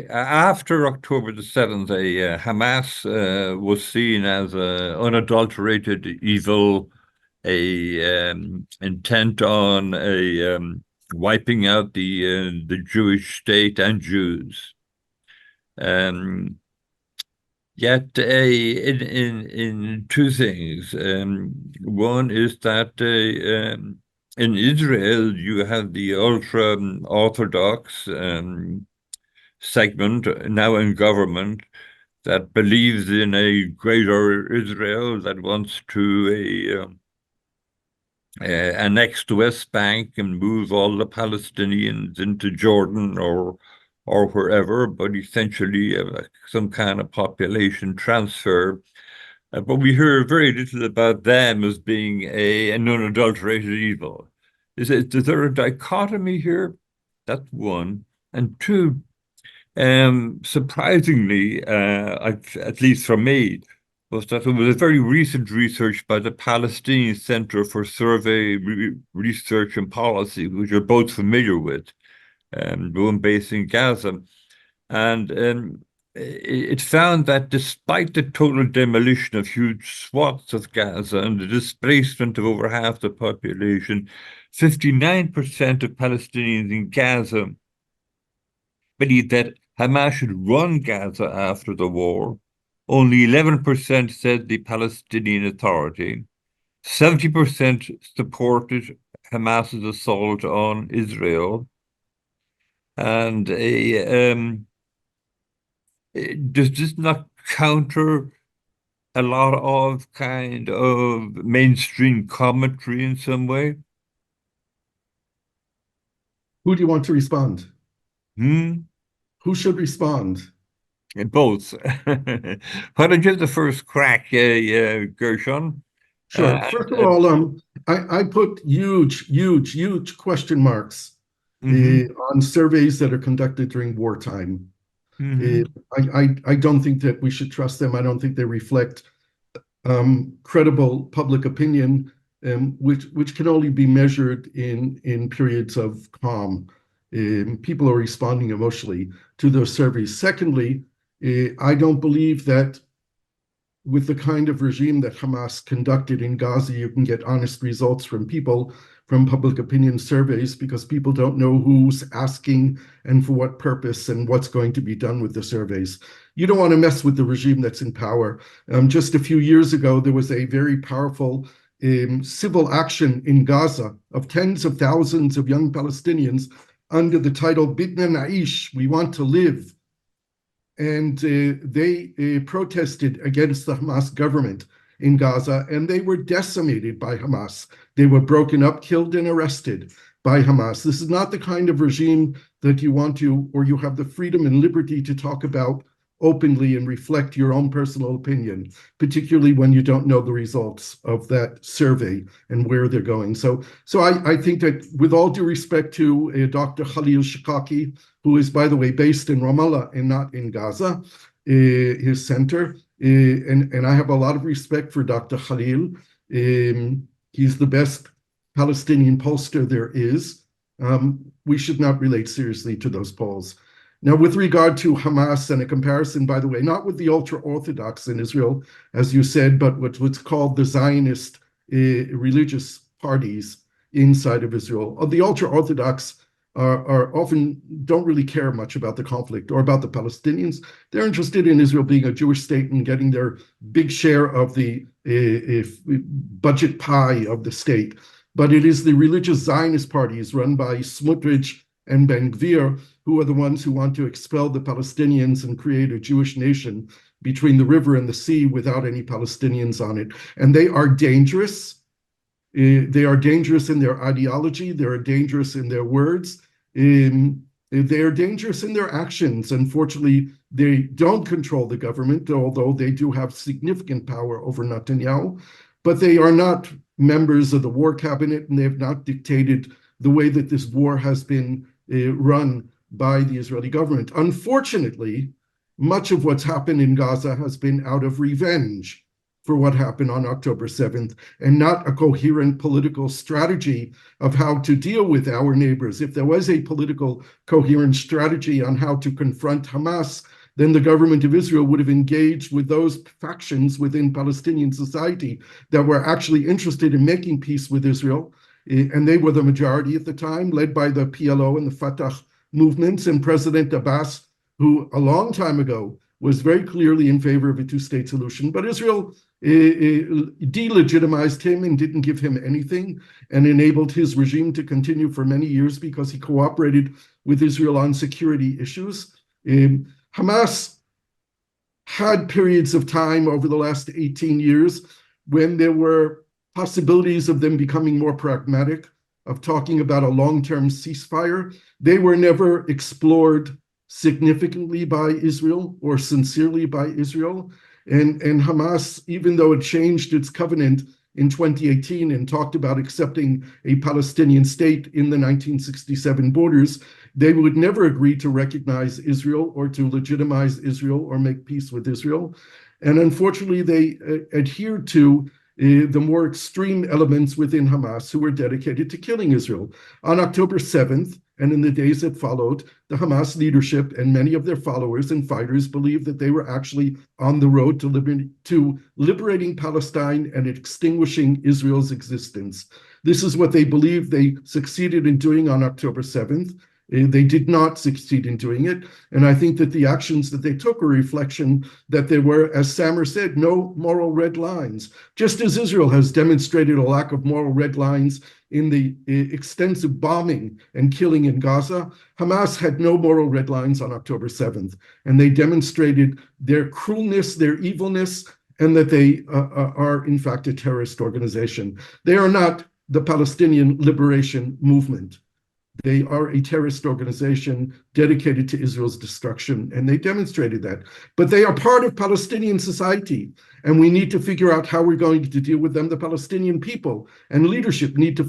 [SPEAKER 3] after October the 7th, Hamas was seen as an unadulterated evil, intent on wiping out the Jewish state and Jews. Yet in two things. One is that in Israel, you have the ultra-Orthodox segment now in government that believes in a greater Israel, that wants to annex the West Bank and move all the Palestinians into Jordan or wherever, but essentially some kind of population transfer. But we hear very little about them as being an unadulterated evil. Is there a dichotomy here? That's one. And two, Surprisingly, at least for me, was that there was a very recent research by the Palestinian Center for Survey, Research and Policy, which you're both familiar with, the one based in Gaza. And it found that despite the total demolition of huge swaths of Gaza and the displacement of over half the population, 59% of Palestinians in Gaza believe that Hamas should run Gaza after the war. Only 11% said the Palestinian Authority. 70% supported Hamas's assault on Israel. And does this not counter a lot of kind of mainstream commentary in some way?
[SPEAKER 2] Who do you want to respond?
[SPEAKER 3] Hmm?
[SPEAKER 2] Who should respond?
[SPEAKER 3] Both. Why don't you have the first crack, Gershon?
[SPEAKER 2] Sure. First of all, I put huge question marks on surveys that are conducted during wartime. I don't think that we should trust them. I don't think they reflect credible public opinion, which can only be measured in periods of calm. People are responding emotionally to those surveys. Secondly, I don't believe that with the kind of regime that Hamas conducted in Gaza, you can get honest results from people, from public opinion surveys, because people don't know who's asking and for what purpose and what's going to be done with the surveys. You don't want to mess with the regime that's in power. Just a few years ago, there was a very powerful civil action in Gaza of tens of thousands of young Palestinians under the title Bidna Naish, we want to live. And they protested against the Hamas government in Gaza, and they were decimated by Hamas. They were broken up, killed, and arrested by Hamas. This is not the kind of regime that you want to, or you have the freedom and liberty to talk about openly and reflect your own personal opinion, particularly when you don't know the results of that survey and where they're going. So I think that, with all due respect to Dr. Khalil Shikaki, who is, by the way, based in Ramallah and not in Gaza, his center, and I have a lot of respect for Dr. Khalil. He's the best Palestinian pollster there is. We should not relate seriously to those polls. Now, with regard to Hamas, and a comparison, by the way, not with the ultra-Orthodox in Israel, as you said, but what's called the Zionist religious parties inside of Israel. The ultra-Orthodox are often don't really care much about the conflict or about the Palestinians. They're interested in Israel being a Jewish state and getting their big share of the budget pie of the state. But it is the religious Zionist parties run by Smotrich and Ben-Gvir who are the ones who want to expel the Palestinians and create a Jewish nation between the river and the sea without any Palestinians on it. And they are dangerous. They are dangerous in their ideology. They are dangerous in their words. They are dangerous in their actions. Unfortunately, they don't control the government, although they do have significant power over Netanyahu. But they are not members of the war cabinet, and they have not dictated the way that this war has been run by the Israeli government. Unfortunately, much of what's happened in Gaza has been out of revenge for what happened on October 7th, and not a coherent political strategy of how to deal with our neighbors. If there was a political coherent strategy on how to confront Hamas, then the government of Israel would have engaged with those factions within Palestinian society that were actually interested in making peace with Israel. And they were the majority at the time, led by the PLO and the Fatah movements, and President Abbas, who a long time ago was very clearly in favor of a two-state solution. But Israel delegitimized him and didn't give him anything, and enabled his regime to continue for many years because he cooperated with Israel on security issues. Hamas had periods of time over the last 18 years when there were possibilities of them becoming more pragmatic, of talking about a long-term ceasefire. They were never explored significantly by Israel or sincerely by Israel. And Hamas, even though it changed its covenant in 2018 and talked about accepting a Palestinian state in the 1967 borders, they would never agree to recognize Israel or to legitimize Israel or make peace with Israel. And unfortunately, they adhered to the more extreme elements within Hamas who were dedicated to killing Israel. On October 7th, and in the days that followed, the Hamas leadership and many of their followers and fighters believed that they were actually on the road to liberating Palestine and extinguishing Israel's existence. This is what they believed they succeeded in doing on October 7th. They did not succeed in doing it. And I think that the actions that they took are a reflection that there were, as Samer said, no moral red lines. Just as Israel has demonstrated a lack of moral red lines in the extensive bombing and killing in Gaza, Hamas had no moral red lines on October 7th. And they demonstrated their cruelness, their evilness, and that they are, in fact, a terrorist organization. They are not the Palestinian Liberation Movement. They are a terrorist organization dedicated to Israel's destruction, and they demonstrated that. But they are part of Palestinian society, and we need to figure out how we're going to deal with them. The Palestinian people and leadership need to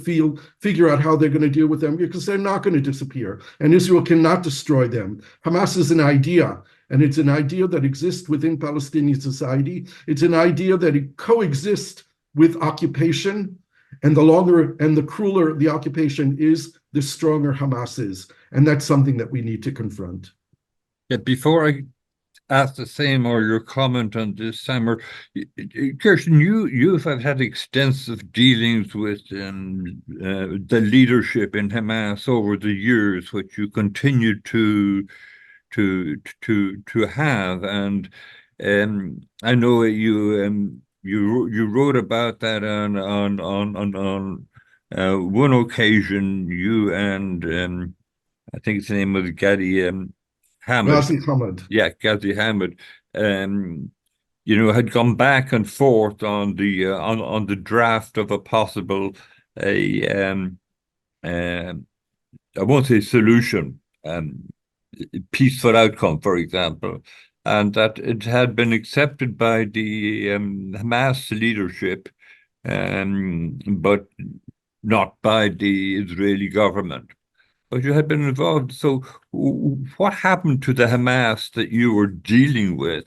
[SPEAKER 2] figure out how they're going to deal with them, because they're not going to disappear, and Israel cannot destroy them. Hamas is an idea, and it's an idea that exists within Palestinian society. It's an idea that it coexists with occupation, and the longer and the crueler the occupation is, the stronger Hamas is. And that's something that we need to confront.
[SPEAKER 3] Yeah, before I ask the same or your comment on this, Samer, Kirsten, you have had extensive dealings with the leadership in Hamas over the years, which you continue to have. And I know you wrote about that on one occasion. You and I think it's the name of Gadi Hamid.
[SPEAKER 2] Ghazi Hamid.
[SPEAKER 3] Yeah, Ghazi Hamid. Had gone back and forth on the draft of a possible I won't say solution, peaceful outcome, for example, and that it had been accepted by the Hamas leadership, but not by the Israeli government. But you had been involved. So what happened to the Hamas that you were dealing with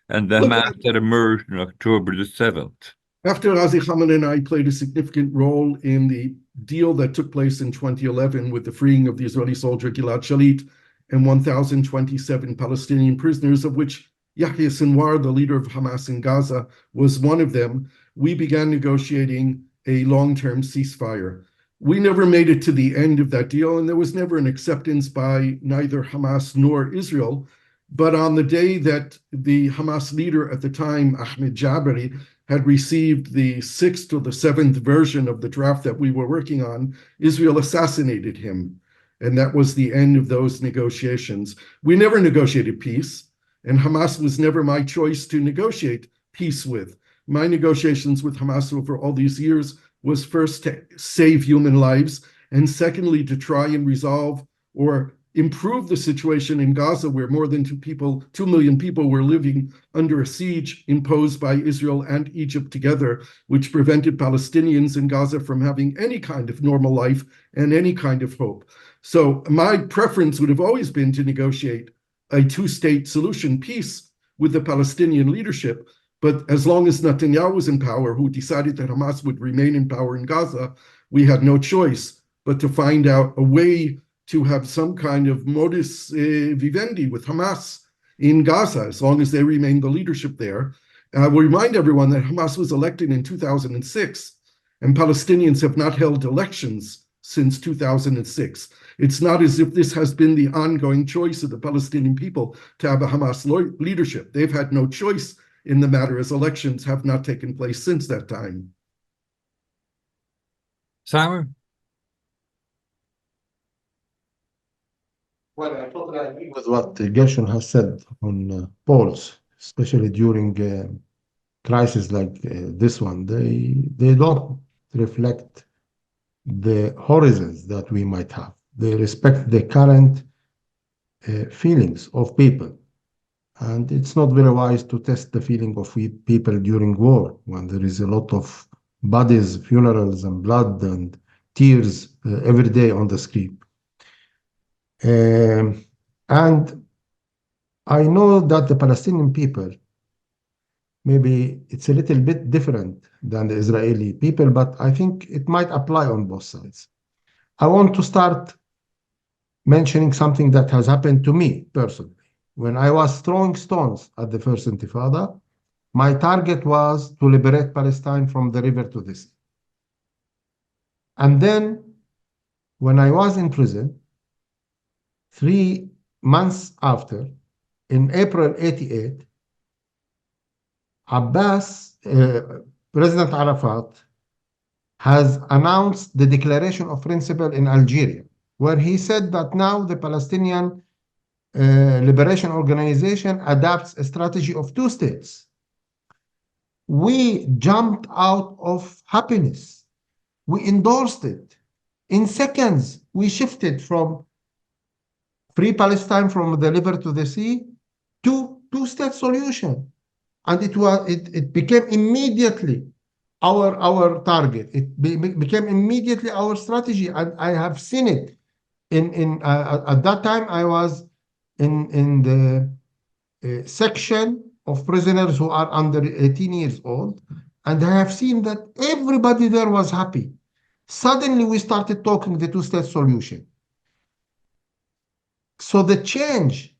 [SPEAKER 3] and the Hamas that emerged on October the 7th?
[SPEAKER 2] After Ghazi Hamid and I played a significant role in the deal that took place in 2011 with the freeing of the Israeli soldier Gilad Shalit and 1,027 Palestinian prisoners, of which Yahya Sinwar, the leader of Hamas in Gaza, was one of them, we began negotiating a long-term ceasefire. We never made it to the end of that deal, and there was never an acceptance by neither Hamas nor Israel. But on the day that the Hamas leader at the time, Ahmed Jabari, had received the 6th or the 7th version of the draft that we were working on, Israel assassinated him. And that was the end of those negotiations. We never negotiated peace, and Hamas was never my choice to negotiate peace with. My negotiations with Hamas over all these years was first to save human lives, and secondly, to try and resolve or improve the situation in Gaza, where more than 2 million people were living under a siege imposed by Israel and Egypt together, which prevented Palestinians in Gaza from having any kind of normal life and any kind of hope. So my preference would have always been to negotiate a two-state solution, peace, with the Palestinian leadership. But as long as Netanyahu was in power, who decided that Hamas would remain in power in Gaza, we had no choice but to find out a way to have some kind of modus vivendi with Hamas in Gaza, as long as they remain the leadership there. I will remind everyone that Hamas was elected in 2006, and Palestinians have not held elections since 2006. It's not as if this has been the ongoing choice of the Palestinian people to have a Hamas leadership. They've had no choice in the matter, as elections have not taken place since that time.
[SPEAKER 3] Samer?
[SPEAKER 4] Well, I totally agree with what Gershon has said on polls, especially during crises like this one. They don't reflect the horizons that we might have. They respect the current feelings of people. And it's not very wise to test the feeling of people during war, when there is a lot of bodies, funerals, and blood and tears every day on the street. And I know that the Palestinian people, maybe it's a little bit different than the Israeli people, but I think it might apply on both sides. I want to start mentioning something that has happened to me personally. When I was throwing stones at the first Intifada, my target was to liberate Palestine from the river to the sea. And then, when I was in prison, 3 months after, in April 88, President Arafat has announced the Declaration of Principle in Algeria, where he said that now the Palestinian Liberation Organization adopts a strategy of 2 states. We jumped out of happiness. We endorsed it. In seconds, we shifted from free Palestine from the river to the sea to 2-state solution. And it became immediately our target. It became immediately our strategy. And I have seen it. At that time, I was in the section of prisoners who are under 18 years old, and I have seen that everybody there was happy. Suddenly, we started talking the 2-state solution. So the change,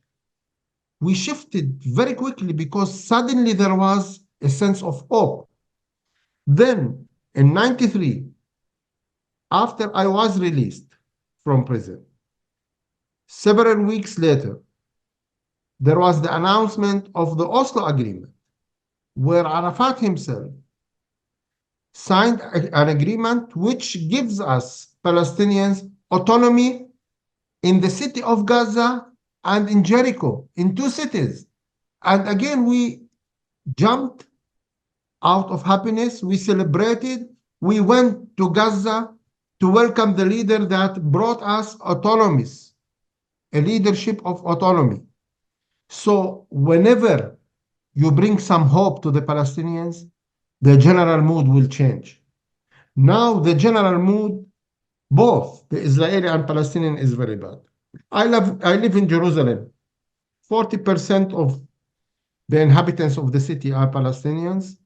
[SPEAKER 4] we shifted very quickly because suddenly there was a sense of hope. Then, in 93, after I was released from prison, several weeks later, there was the announcement of the Oslo Agreement, where Arafat himself signed an agreement which gives us Palestinians autonomy in the city of Gaza and in Jericho, in 2 cities. And again, we jumped out of happiness. We celebrated. We went to Gaza to welcome the leader that brought us autonomies, a leadership of autonomy. So whenever you bring some hope to the Palestinians, the general mood will change. Now the general mood, both the Israeli and Palestinian, is very bad. I live in Jerusalem. 40% of the inhabitants of the city are Palestinians.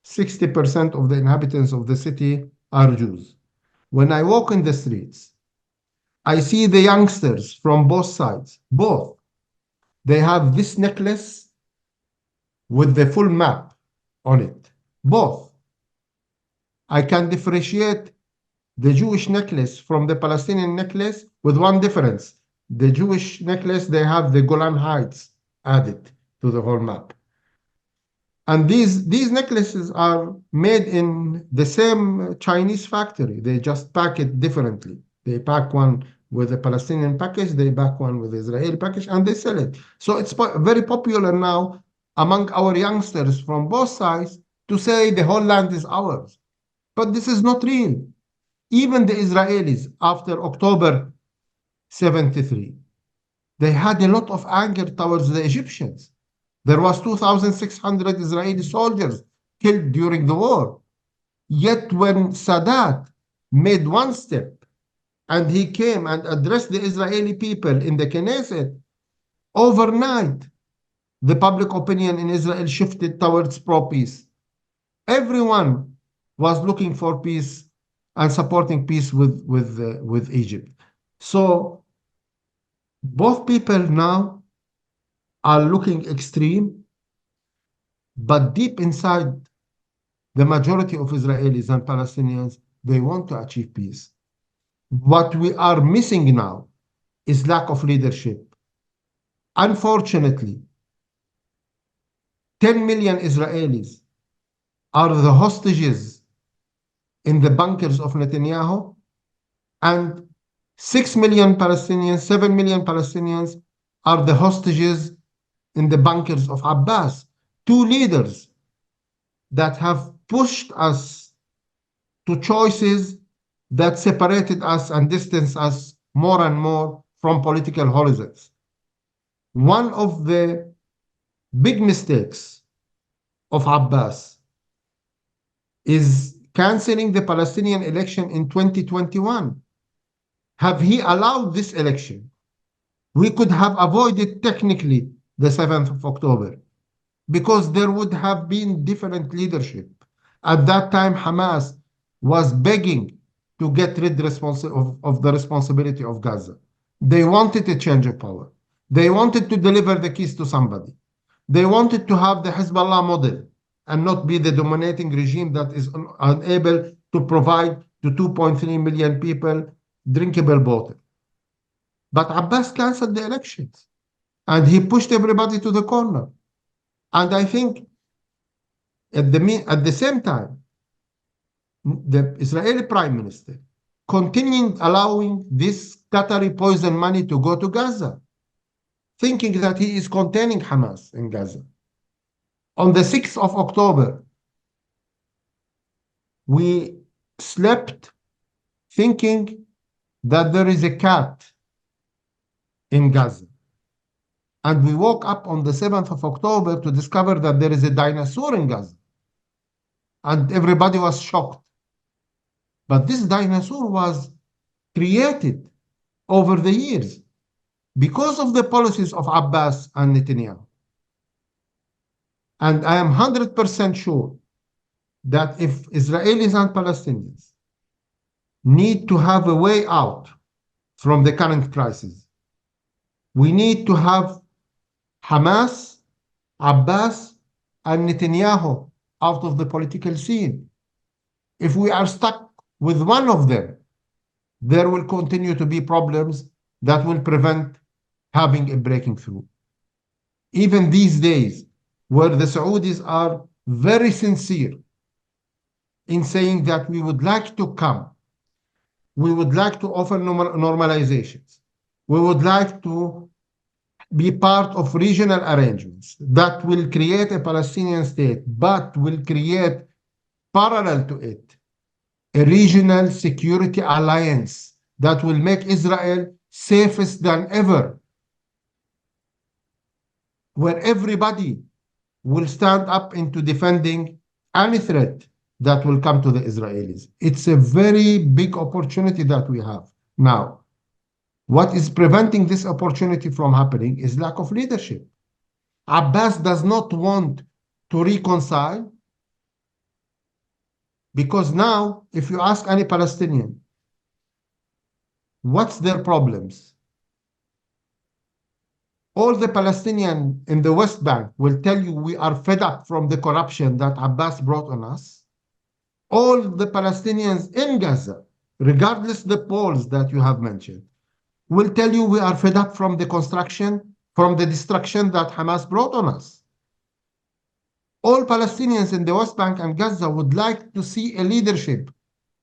[SPEAKER 4] 60% of the inhabitants of the city are Jews. When I walk in the streets, I see the youngsters from both sides, both. They have this necklace with the full map on it, both. I can differentiate the Jewish necklace from the Palestinian necklace with one difference. The Jewish necklace, they have the Golan Heights added to the whole map. And these necklaces are made in the same Chinese factory. They just pack it differently. They pack one with a Palestinian package, they pack one with Israeli package, and they sell it. So it's very popular now among our youngsters from both sides to say the whole land is ours. But this is not real. Even the Israelis, after October 73, they had a lot of anger towards the Egyptians. There was 2,600 Israeli soldiers killed during the war. Yet when Sadat made one step and he came and addressed the Israeli people in the Knesset, overnight, the public opinion in Israel shifted towards pro-peace. Everyone was looking for peace and supporting peace with Egypt. So both people now are looking extreme, but deep inside the majority of Israelis and Palestinians, they want to achieve peace. What we are missing now is lack of leadership. Unfortunately, 10 million Israelis are the hostages in the bunkers of Netanyahu, and 6 million Palestinians, 7 million Palestinians are the hostages in the bunkers of Abbas, 2 leaders that have pushed us to choices that separated us and distanced us more and more from political horizons. One of the big mistakes of Abbas is canceling the Palestinian election in 2021. Have he allowed this election, we could have avoided technically the 7th of October because there would have been different leadership. At that time, Hamas was begging to get rid of the responsibility of Gaza. They wanted a change of power. They wanted to deliver the keys to somebody. They wanted to have the Hezbollah model and not be the dominating regime that is unable to provide to 2.3 million people drinkable water. But Abbas canceled the elections and he pushed everybody to the corner. And I think at the same time, the Israeli prime minister continued allowing this Qatari poison money to go to Gaza, thinking that he is containing Hamas in Gaza. On the 6th of October, we slept thinking that there is a cat in Gaza. And we woke up on the 7th of October to discover that there is a dinosaur in Gaza. And everybody was shocked. But this dinosaur was created over the years because of the policies of Abbas and Netanyahu. And I am 100% sure that if Israelis and Palestinians need to have a way out from the current crisis, we need to have Hamas, Abbas, and Netanyahu out of the political scene. If we are stuck with one of them, there will continue to be problems that will prevent having a breaking through. Even these days, where the Saudis are very sincere in saying that we would like to come, we would like to offer normalizations, we would like to be part of regional arrangements that will create a Palestinian state, but will create parallel to it a regional security alliance that will make Israel safest than ever, where everybody will stand up into defending any threat that will come to the Israelis. It's a very big opportunity that we have now. What is preventing this opportunity from happening is lack of leadership. Abbas does not want to reconcile because now, if you ask any Palestinian, what's their problems? All the Palestinians in the West Bank will tell you we are fed up from the corruption that Abbas brought on us. All the Palestinians in Gaza, regardless the polls that you have mentioned, will tell you we are fed up from the construction, from the destruction that Hamas brought on us. All Palestinians in the West Bank and Gaza would like to see a leadership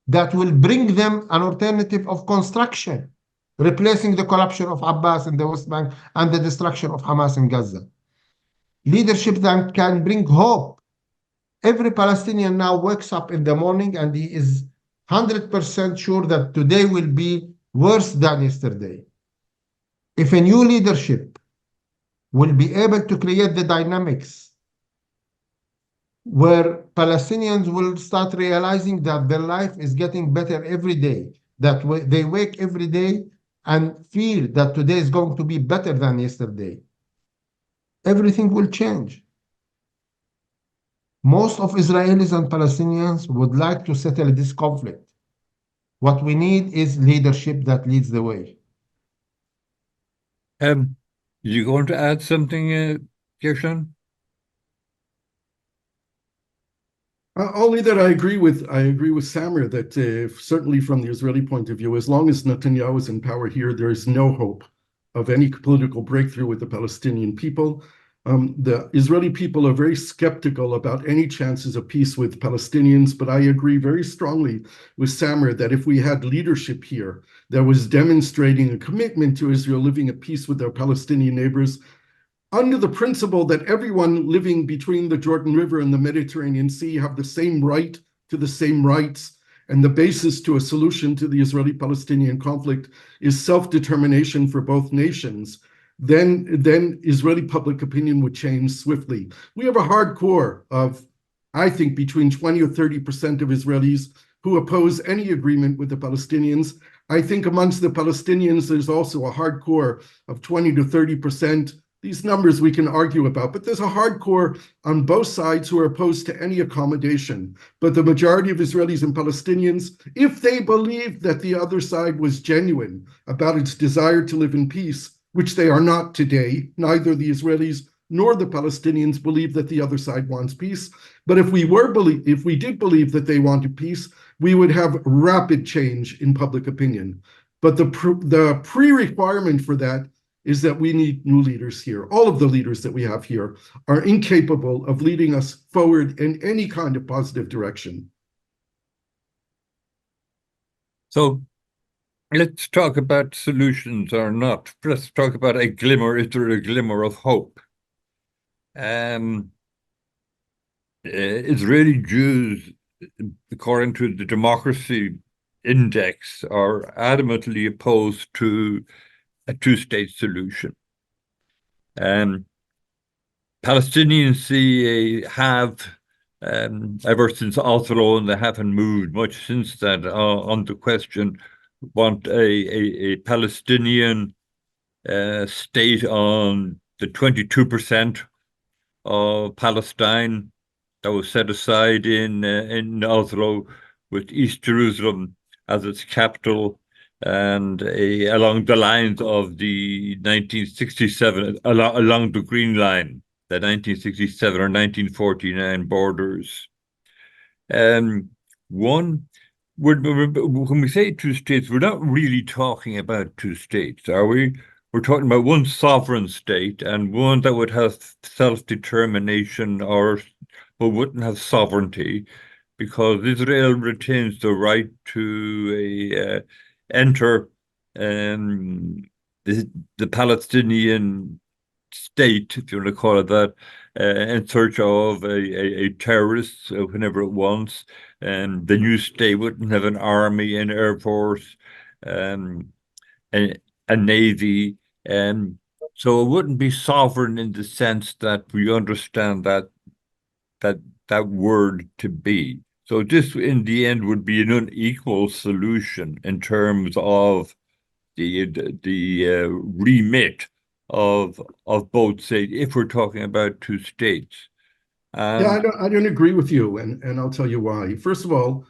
[SPEAKER 4] that will bring them an alternative of construction, replacing the corruption of Abbas in the West Bank and the destruction of Hamas in Gaza. Leadership that can bring hope. Every Palestinian now wakes up in the morning and he is 100% sure that today will be worse than yesterday. If a new leadership will be able to create the dynamics where Palestinians will start realizing that their life is getting better every day, that they wake every day and feel that today is going to be better than yesterday, everything will change. Most of Israelis and Palestinians would like to settle this conflict. What we need is leadership that leads the way.
[SPEAKER 3] You going to add something, Gershon?
[SPEAKER 2] Only that I agree with Samer that certainly from the Israeli point of view, as long as Netanyahu is in power here, there is no hope of any political breakthrough with the Palestinian people. The Israeli people are very skeptical about any chances of peace with Palestinians, but I agree very strongly with Samer that if we had leadership here that was demonstrating a commitment to Israel living at peace with their Palestinian neighbors, under the principle that everyone living between the Jordan River and the Mediterranean Sea have the same right to the same rights, and the basis to a solution to the Israeli-Palestinian conflict is self-determination for both nations, then Israeli public opinion would change swiftly. We have a hard core of I think, between 20 or 30% of Israelis who oppose any agreement with the Palestinians. I think amongst the Palestinians, there's also a hardcore of 20 to 30%. These numbers we can argue about, but there's a hardcore on both sides who are opposed to any accommodation. But the majority of Israelis and Palestinians, if they believed that the other side was genuine about its desire to live in peace, which they are not today, neither the Israelis nor the Palestinians believe that the other side wants peace. But if we did believe that they wanted peace, we would have rapid change in public opinion. But the pre-requirement for that is that we need new leaders here. All of the leaders that we have here are incapable of leading us forward in any kind of positive direction.
[SPEAKER 3] So let's talk about solutions or not. Let's talk about a glimmer. Is there a glimmer of hope? Israeli Jews, according to the Democracy Index, are adamantly opposed to a two-state solution. Palestinians have, ever since Oslo, and they haven't moved much since that on the question, want a Palestinian state on the 22% of Palestine that was set aside in Oslo, with East Jerusalem as its capital, and along the lines of the 1967, along the Green Line, the 1967 or 1949 borders. When we say two states, we're not really talking about two states, are we? We're talking about one sovereign state and one that would have self-determination or wouldn't have sovereignty, because Israel retains the right to enter the Palestinian state, if you want to call it that, in search of a terrorist whenever it wants. And the new state wouldn't have an army, an air force, and a navy. So it wouldn't be sovereign in the sense that we understand that word to be. So this, in the end, would be an unequal solution in terms of the remit of both states, if we're talking about two states.
[SPEAKER 2] Yeah, I don't agree with you, and I'll tell you why. First of all,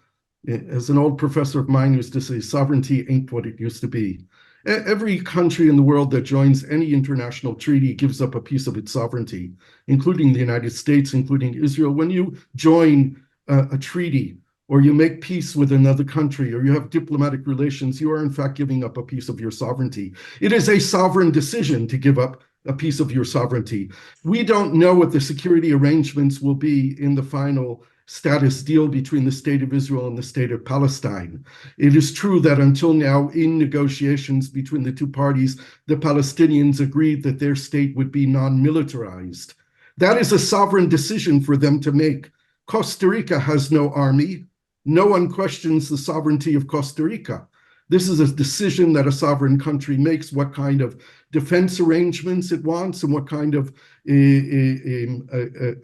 [SPEAKER 2] as an old professor of mine used to say, sovereignty ain't what it used to be. Every country in the world that joins any international treaty gives up a piece of its sovereignty, including the United States, including Israel. When you join a treaty, or you make peace with another country, or you have diplomatic relations, you are in fact giving up a piece of your sovereignty. It is a sovereign decision to give up a piece of your sovereignty. We don't know what the security arrangements will be in the final status deal between the state of Israel and the state of Palestine. It is true that until now, in negotiations between the two parties, the Palestinians agreed that their state would be non-militarized. That is a sovereign decision for them to make. Costa Rica has no army. No one questions the sovereignty of Costa Rica. This is a decision that a sovereign country makes, what kind of defense arrangements it wants and what kind of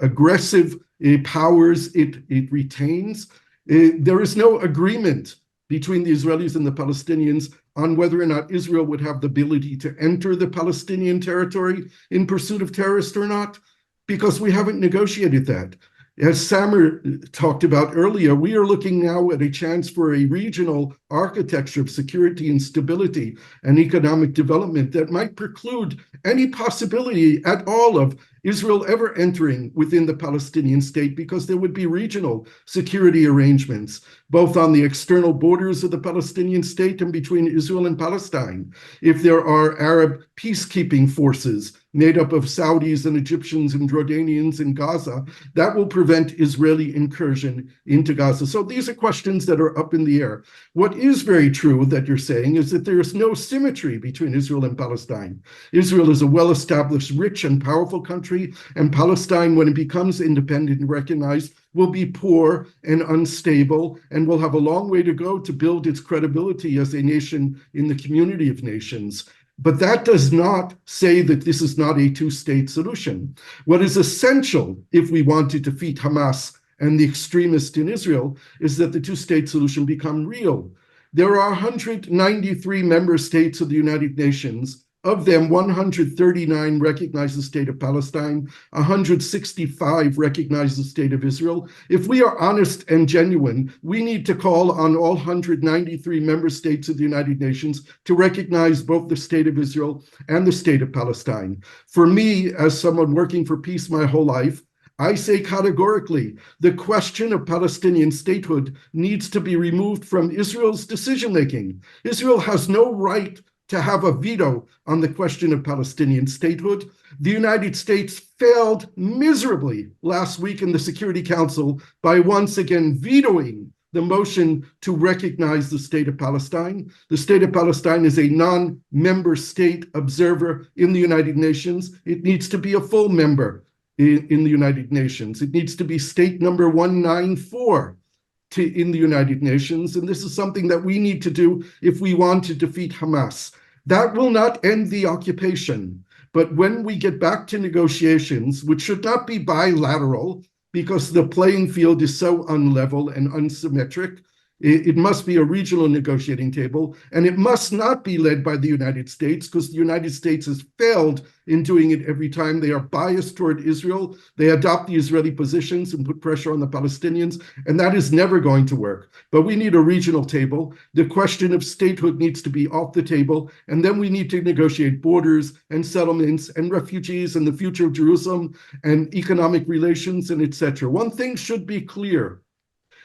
[SPEAKER 2] aggressive powers it retains. There is no agreement between the Israelis and the Palestinians on whether or not Israel would have the ability to enter the Palestinian territory in pursuit of terrorists or not, because we haven't negotiated that. As Samer talked about earlier, we are looking now at a chance for a regional architecture of security and stability and economic development that might preclude any possibility at all of Israel ever entering within the Palestinian state, because there would be regional security arrangements, both on the external borders of the Palestinian state and between Israel and Palestine. If there are Arab peacekeeping forces made up of Saudis and Egyptians and Jordanians in Gaza, that will prevent Israeli incursion into Gaza. So these are questions that are up in the air. What is very true that you're saying is that there is no symmetry between Israel and Palestine. Israel is a well-established, rich and powerful country, and Palestine, when it becomes independent and recognized, will be poor and unstable and will have a long way to go to build its credibility as a nation in the community of nations. But that does not say that this is not a two-state solution. What is essential if we want to defeat Hamas and the extremist in Israel is that the two-state solution become real. There are 193 member states of the United Nations. Of them, 139 recognize the state of Palestine, 165 recognize the state of Israel. If we are honest and genuine, we need to call on all 193 member states of the United Nations to recognize both the state of Israel and the state of Palestine. For me, as someone working for peace my whole life, I say categorically, the question of Palestinian statehood needs to be removed from Israel's decision-making. Israel has no right to have a veto on the question of Palestinian statehood. The United States failed miserably last week in the Security Council by once again vetoing the motion to recognize the state of Palestine. The state of Palestine is a non-member state observer in the United Nations. It needs to be a full member in the United Nations. It needs to be state number 194 in the United Nations. And this is something that we need to do if we want to defeat Hamas. That will not end the occupation. But when we get back to negotiations, which should not be bilateral, because the playing field is so unlevel and unsymmetric, it must be a regional negotiating table, and it must not be led by the United States, because the United States has failed in doing it every time. They are biased toward Israel. They adopt the Israeli positions and put pressure on the Palestinians, and that is never going to work. But we need a regional table. The question of statehood needs to be off the table, and then we need to negotiate borders and settlements and refugees and the future of Jerusalem and economic relations and etc. One thing should be clear.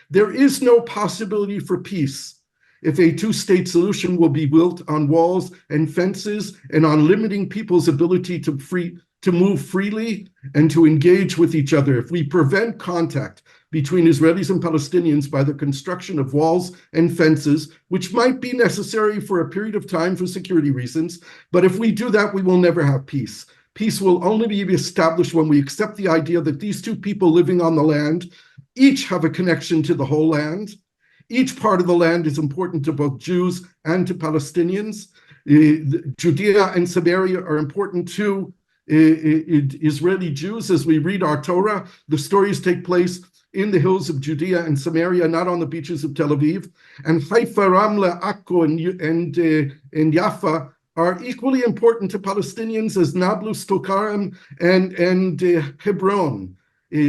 [SPEAKER 2] There is no possibility for peace if a two-state solution will be built on walls and fences and on limiting people's ability to move freely and to engage with each other. If we prevent contact between Israelis and Palestinians by the construction of walls and fences, which might be necessary for a period of time for security reasons, but if we do that, we will never have peace. Peace will only be established when we accept the idea that these two people living on the land each have a connection to the whole land. Each part of the land is important to both Jews and to Palestinians. Judea and Samaria are important to Israeli Jews. As we read our Torah, the stories take place in the hills of Judea and Samaria, not on the beaches of Tel Aviv. And Haifa, Ramla, Akko, and Jaffa are equally important to Palestinians as Nablus, Tulkarem, and Hebron.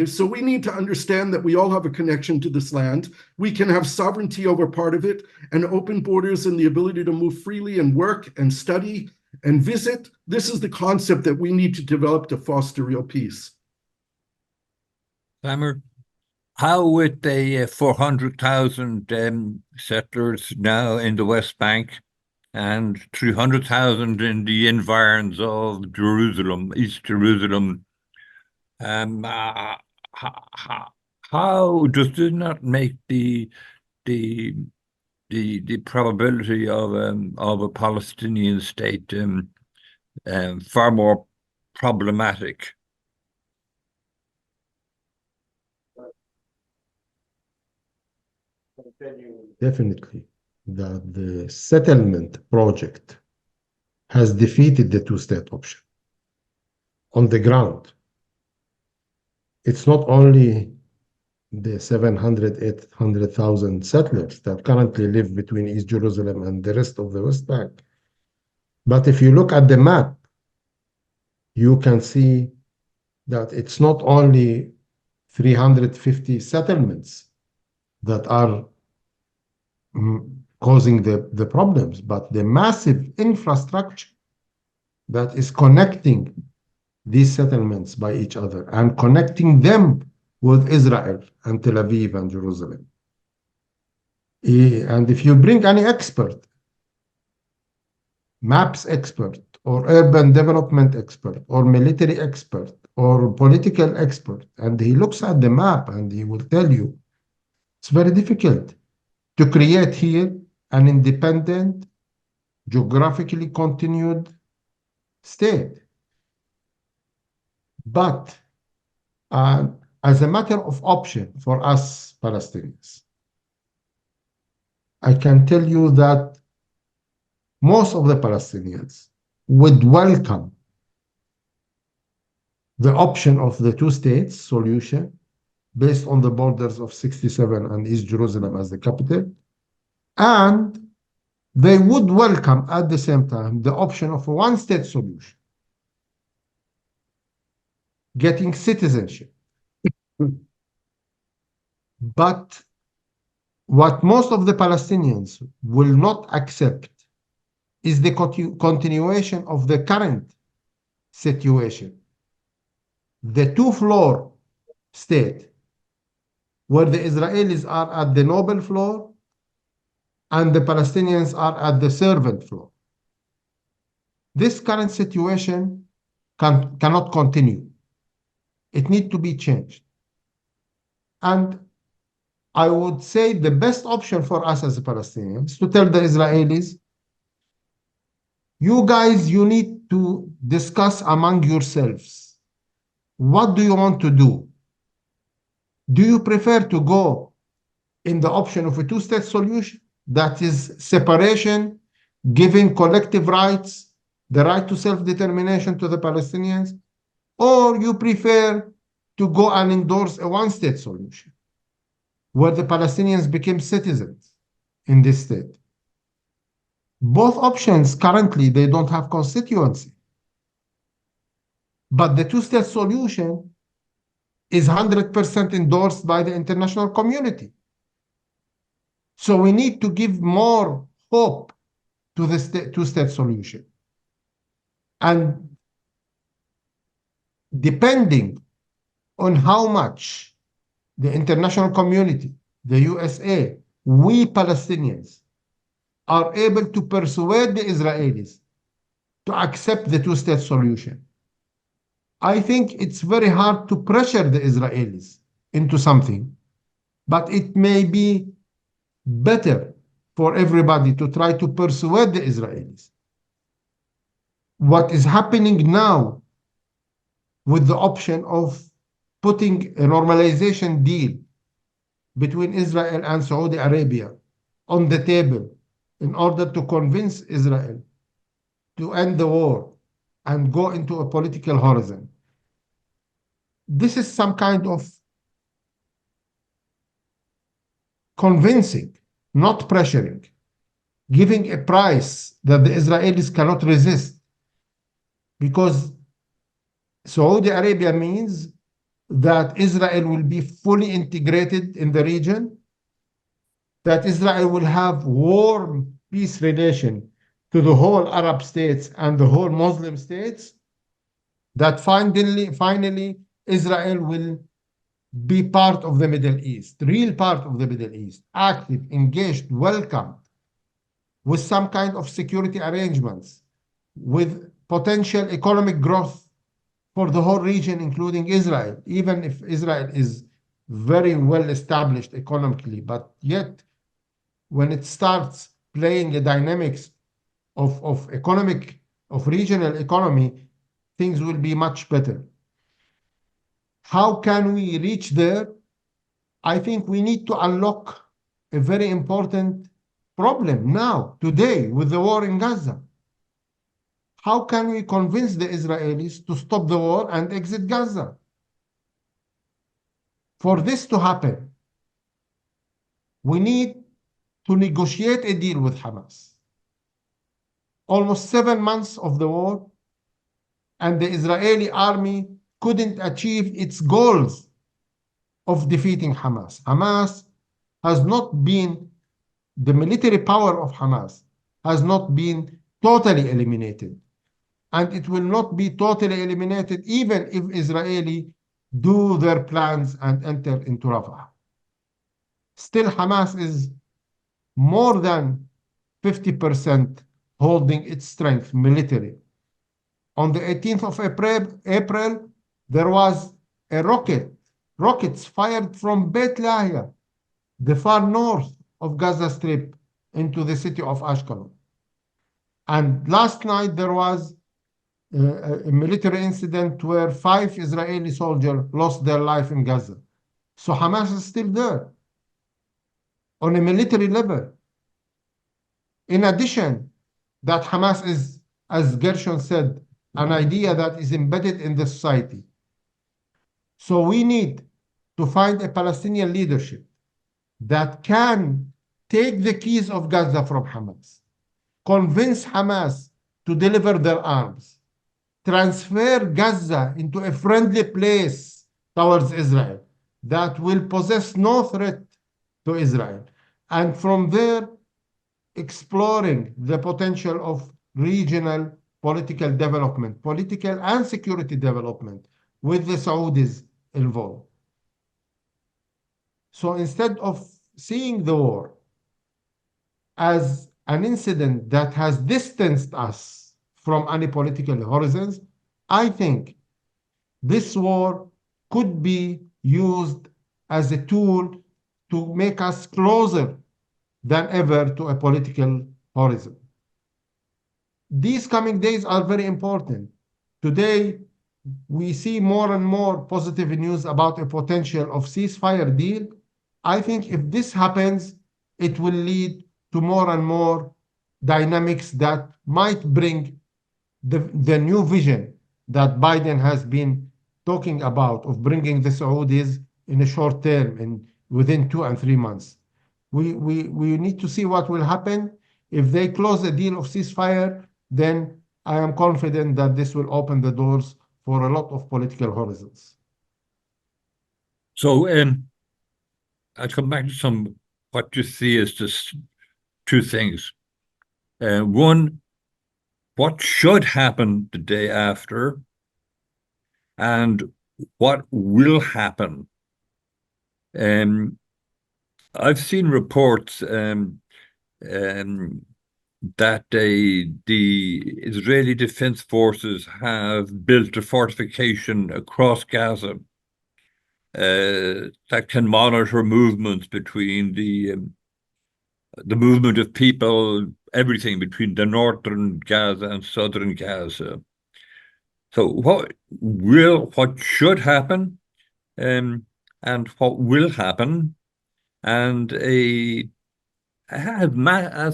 [SPEAKER 2] So we need to understand that we all have a connection to this land. We can have sovereignty over part of it and open borders and the ability to move freely and work and study and visit. This is the concept that we need to develop to foster real peace.
[SPEAKER 3] Samer, how with the 400,000 settlers now in the West Bank and 300,000 in the environs of Jerusalem, East Jerusalem, how does it not make the probability of a Palestinian state far more problematic?
[SPEAKER 4] Definitely, that the settlement project has defeated the two-state option on the ground. It's not only the 700, 800,000 settlers that currently live between East Jerusalem and the rest of the West Bank. But if you look at the map, you can see that it's not only 350 settlements that are causing the problems, but the massive infrastructure that is connecting these settlements by each other and connecting them with Israel and Tel Aviv and Jerusalem. And if you bring any expert, maps expert, or urban development expert, or military expert, or political expert, and he looks at the map and he will tell you it's very difficult to create here an independent, geographically continued state. But as a matter of option for us Palestinians, I can tell you that most of the Palestinians would welcome the option of the two-state solution based on the borders of 67 and East Jerusalem as the capital. And they would welcome at the same time the option of a one-state solution, getting citizenship. But what most of the Palestinians will not accept is the continuation of the current situation. The two-floor state, where the Israelis are at the noble floor and the Palestinians are at the servant floor. This current situation cannot continue. It needs to be changed. And I would say the best option for us as Palestinians to tell the Israelis, you guys, you need to discuss among yourselves. What do you want to do? Do you prefer to go in the option of a two-state solution, that is separation, giving collective rights, the right to self-determination to the Palestinians, or you prefer to go and endorse a one-state solution where the Palestinians become citizens in this state? Both options currently, they don't have constituency. But the two-state solution is 100% endorsed by the international community. So we need to give more hope to the two-state solution. And depending on how much the international community, the USA, we Palestinians are able to persuade the Israelis to accept the two-state solution, I think it's very hard to pressure the Israelis into something, but it may be better for everybody to try to persuade the Israelis. What is happening now with the option of putting a normalization deal between Israel and Saudi Arabia on the table in order to convince Israel to end the war and go into a political horizon. This is some kind of convincing, not pressuring, giving a price that the Israelis cannot resist, because Saudi Arabia means that Israel will be fully integrated in the region, that Israel will have warm peace relation to the whole Arab states and the whole Muslim states, that finally Israel will be part of the Middle East, real part of the Middle East, active, engaged, welcomed, with some kind of security arrangements, with potential economic growth for the whole region, including Israel, even if Israel is very well established economically, but yet when it starts playing the dynamics of regional economy, things will be much better. How can we reach there? I think we need to unlock a very important problem now, today, with the war in Gaza. How can we convince the Israelis to stop the war and exit Gaza? For this to happen, we need to negotiate a deal with Hamas. Almost 7 months of the war, and the Israeli army couldn't achieve its goals of defeating Hamas. Hamas has not been, the military power of Hamas has not been totally eliminated. And it will not be totally eliminated even if Israeli do their plans and enter into Rafah. Still, Hamas is more than 50% holding its strength military. On the 18th of April, there was a rockets fired from Beit Lahia, the far north of Gaza Strip, into the city of Ashkelon. And last night there was a military incident where 5 Israeli soldiers lost their life in Gaza. So Hamas is still there on a military level. In addition, that Hamas is, as Gershon said, an idea that is embedded in the society. So we need to find a Palestinian leadership that can take the keys of Gaza from Hamas, convince Hamas to deliver their arms, transfer Gaza into a friendly place towards Israel that will possess no threat to Israel, and from there exploring the potential of regional political development, political and security development with the Saudis involved. So instead of seeing the war as an incident that has distanced us from any political horizons, I think this war could be used as a tool to make us closer than ever to a political horizon. These coming days are very important. Today, we see more and more positive news about a potential of ceasefire deal. I think if this happens, it will lead to more and more dynamics that might bring the new vision that Biden has been talking about of bringing the Saudis in a short term and within 2 and 3 months. We need to see what will happen. If they close a deal of ceasefire, then I am confident that this will open the doors for a lot of political horizons.
[SPEAKER 3] So I'll come back to what you see as just two things. One, what should happen the day after, and what will happen. I've seen reports that the Israeli Defense Forces have built a fortification across Gaza that can monitor movements between the movement of people, everything between the northern Gaza and southern Gaza. So what should happen, and what will happen, and has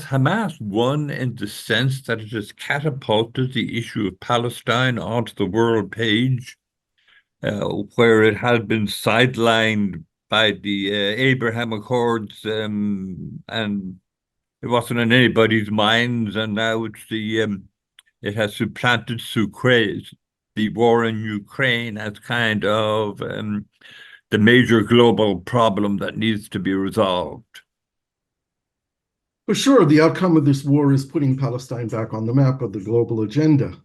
[SPEAKER 3] Hamas won in the sense that it has catapulted the issue of Palestine onto the world page, where it had been sidelined by the Abraham Accords, and it wasn't in anybody's minds, and now it's it has supplanted the war in Ukraine as kind of the major global problem that needs to be resolved.
[SPEAKER 2] For sure, the outcome of this war is putting Palestine back on the map of the global agenda.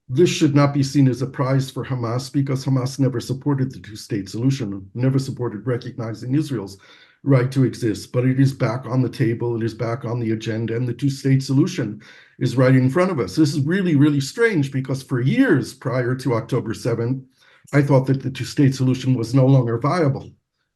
[SPEAKER 2] This should not be seen as a prize for Hamas, because Hamas never supported the two-state solution, never supported recognizing Israel's right to exist. But it is back on the table, it is back on the agenda, and the two-state solution is right in front of us. This is really, really strange, because for years prior to October 7th, I thought that the two-state solution was no longer viable.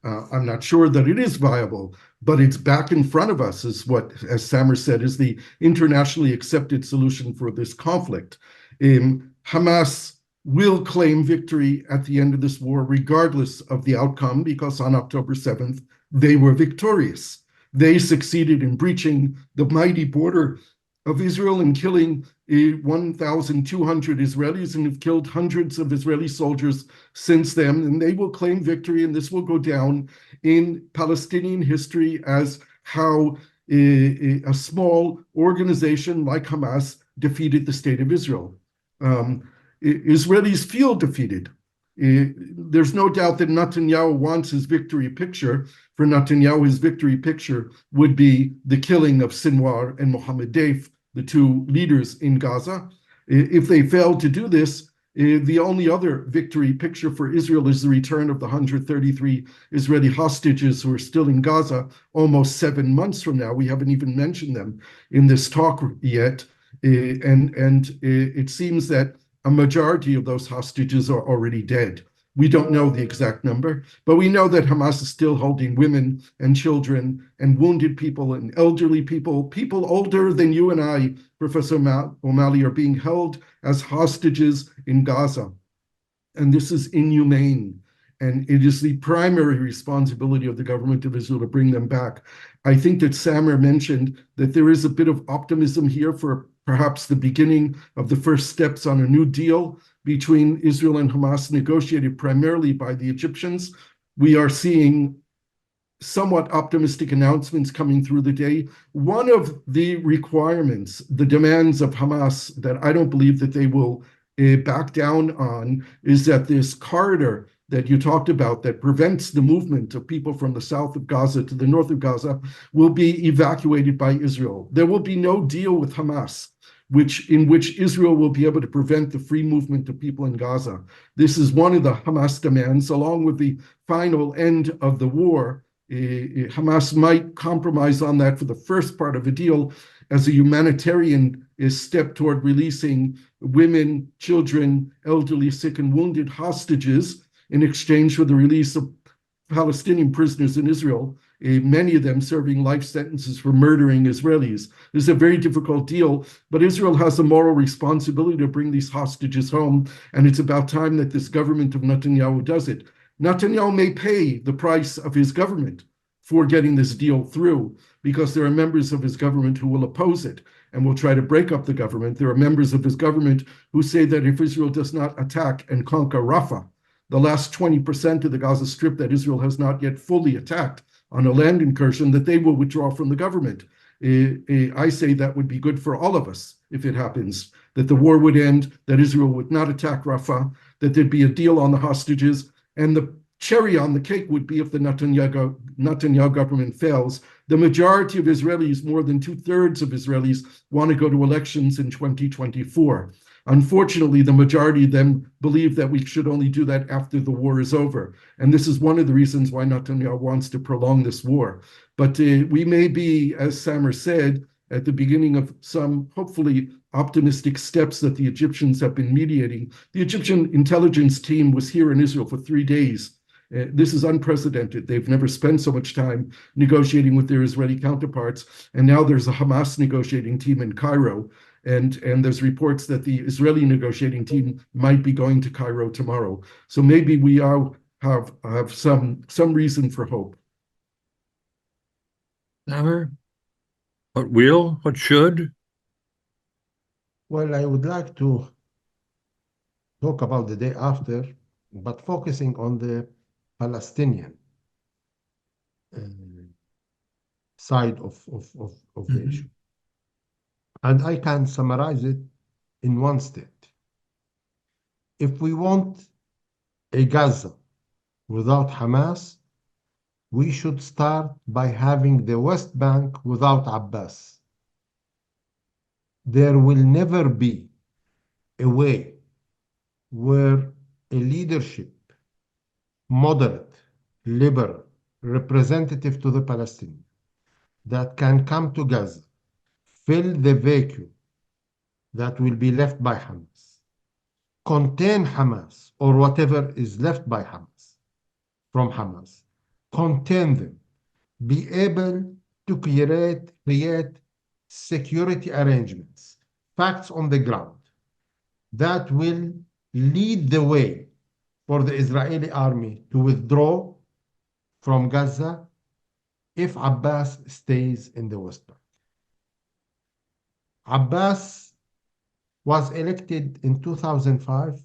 [SPEAKER 2] I'm not sure that it is viable, but it's back in front of us, is what, as Samer said, is the internationally accepted solution for this conflict. Hamas will claim victory at the end of this war, regardless of the outcome, because on October 7th, they were victorious. They succeeded in breaching the mighty border of Israel and killing 1,200 Israelis, and have killed hundreds of Israeli soldiers since then. And they will claim victory, and this will go down in Palestinian history as how a small organization like Hamas defeated the state of Israel. Israelis feel defeated. There's no doubt that Netanyahu wants his victory picture. For Netanyahu, his victory picture would be the killing of Sinwar and Mohammed Deif, the two leaders in Gaza. If they fail to do this, the only other victory picture for Israel is the return of the 133 Israeli hostages who are still in Gaza almost 7 months from now. We haven't even mentioned them in this talk yet. And it seems that a majority of those hostages are already dead. We don't know the exact number, but we know that Hamas is still holding women and children and wounded people and elderly people. People older than you and I, Professor O'Malley, are being held as hostages in Gaza. And this is inhumane. And it is the primary responsibility of the government of Israel to bring them back. I think that Samer mentioned that there is a bit of optimism here for perhaps the beginning of the first steps on a new deal between Israel and Hamas, negotiated primarily by the Egyptians. we are seeing somewhat optimistic announcements coming through the day. One of the requirements, the demands of Hamas that I don't believe that they will back down on, is that this corridor that you talked about that prevents the movement of people from the south of Gaza to the north of Gaza will be evacuated by Israel. There will be no deal with Hamas in which Israel will be able to prevent the free movement of people in Gaza. This is one of the Hamas demands, along with the final end of the war. Hamas might compromise on that for the first part of a deal as a humanitarian step toward releasing women, children, elderly, sick, and wounded hostages in exchange for the release of Palestinian prisoners in Israel, many of them serving life sentences for murdering Israelis. This is a very difficult deal, but Israel has a moral responsibility to bring these hostages home, and it's about time that this government of Netanyahu does it. Netanyahu may pay the price of his government for getting this deal through, because there are members of his government who will oppose it and will try to break up the government. There are members of his government who say that if Israel does not attack and conquer Rafah, the last 20% of the Gaza Strip that Israel has not yet fully attacked on a land incursion, that they will withdraw from the government. I say that would be good for all of us if it happens, that the war would end, that Israel would not attack Rafah, that there'd be a deal on the hostages, and the cherry on the cake would be if the Netanyahu government fails. The majority of Israelis, more than 2/3 of Israelis, want to go to elections in 2024. Unfortunately, the majority of them believe that we should only do that after the war is over. And this is one of the reasons why Netanyahu wants to prolong this war. But we may be, as Samer said, at the beginning of some hopefully optimistic steps that the Egyptians have been mediating. The Egyptian intelligence team was here in Israel for 3 days. This is unprecedented. They've never spent so much time negotiating with their Israeli counterparts. And now there's a Hamas negotiating team in Cairo. And there's reports that the Israeli negotiating team might be going to Cairo tomorrow. So maybe we have some reason for hope.
[SPEAKER 3] Samer, what will, what should?
[SPEAKER 4] Well, I would like to talk about the day after, but focusing on the Palestinian side of the issue. And I can summarize it in one state. If we want a Gaza without Hamas, we should start by having the West Bank without Abbas. There will never be a way where a leadership, moderate, liberal, representative to the Palestinians, that can come to Gaza, fill the vacuum that will be left by Hamas, contain Hamas or whatever is left by Hamas, from Hamas, contain them, be able to create security arrangements, facts on the ground that will lead the way for the Israeli army to withdraw from Gaza if Abbas stays in the West Bank. Abbas was elected in 2005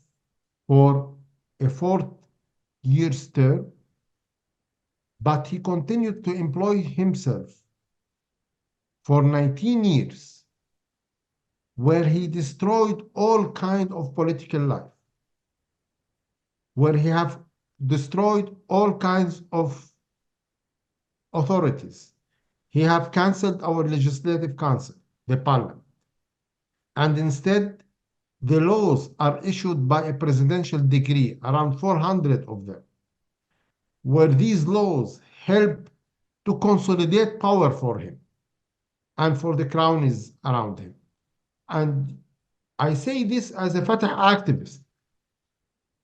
[SPEAKER 4] for a 4-year term, but he continued to employ himself for 19 years, where he destroyed all kinds of political life, where he have destroyed all kinds of authorities. He have cancelled our legislative council, the parliament. And instead, the laws are issued by a presidential decree, around 400 of them, where these laws help to consolidate power for him and for the cronies around him. And I say this as a Fatah activist,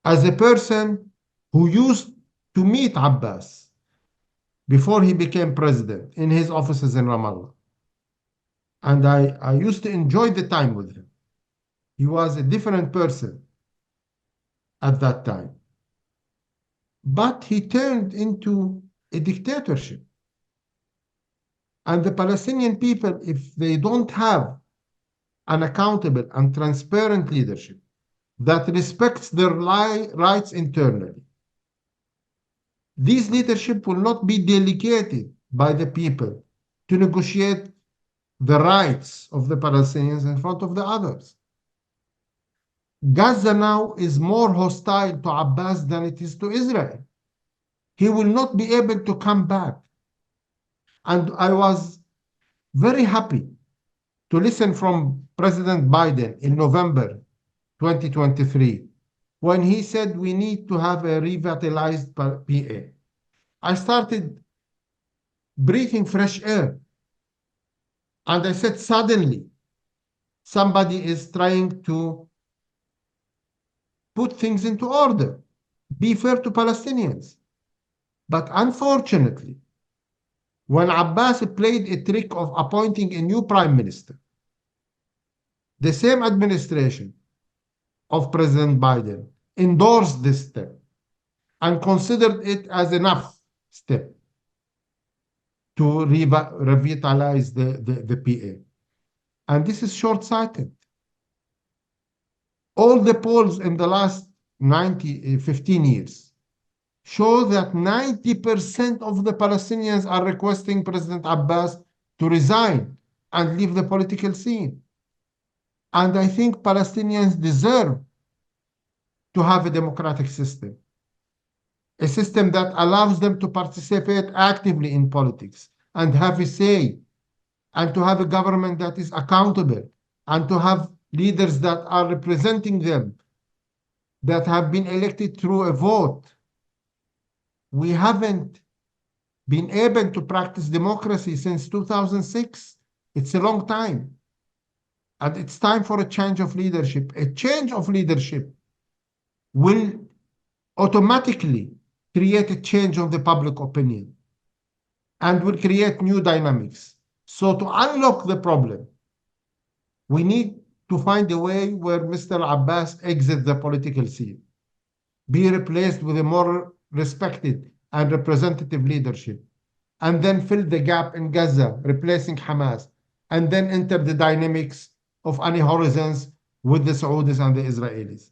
[SPEAKER 4] as a person who used to meet Abbas before he became president in his offices in Ramallah. And I used to enjoy the time with him. He was a different person at that time. But he turned into a dictatorship. And the Palestinian people, if they don't have an accountable and transparent leadership that respects their rights internally, This leadership will not be delegated by the people to negotiate the rights of the Palestinians in front of the others. Gaza now is more hostile to Abbas than it is to Israel. He will not be able to come back. And I was very happy to listen from President Biden in November 2023 when he said we need to have a revitalized PA. I started breathing fresh air. And I said, suddenly, somebody is trying to put things into order, be fair to Palestinians. But unfortunately, when Abbas played a trick of appointing a new prime minister, the same administration of President Biden endorsed this step and considered it as enough step to revitalize the PA. And this is short-sighted. All the polls in the last 15 years show that 90% of the Palestinians are requesting President Abbas to resign and leave the political scene. And I think Palestinians deserve to have a democratic system, a system that allows them to participate actively in politics and have a say, and to have a government that is accountable, and to have leaders that are representing them, that have been elected through a vote. We haven't been able to practice democracy since 2006. It's a long time. And it's time for a change of leadership. A change of leadership will automatically create a change of the public opinion and will create new dynamics. So to unlock the problem, we need to find a way where Mr. Abbas exits the political scene, be replaced with a more respected and representative leadership, and then fill the gap in Gaza, replacing Hamas, and then enter the dynamics of any horizons with the Saudis and the Israelis.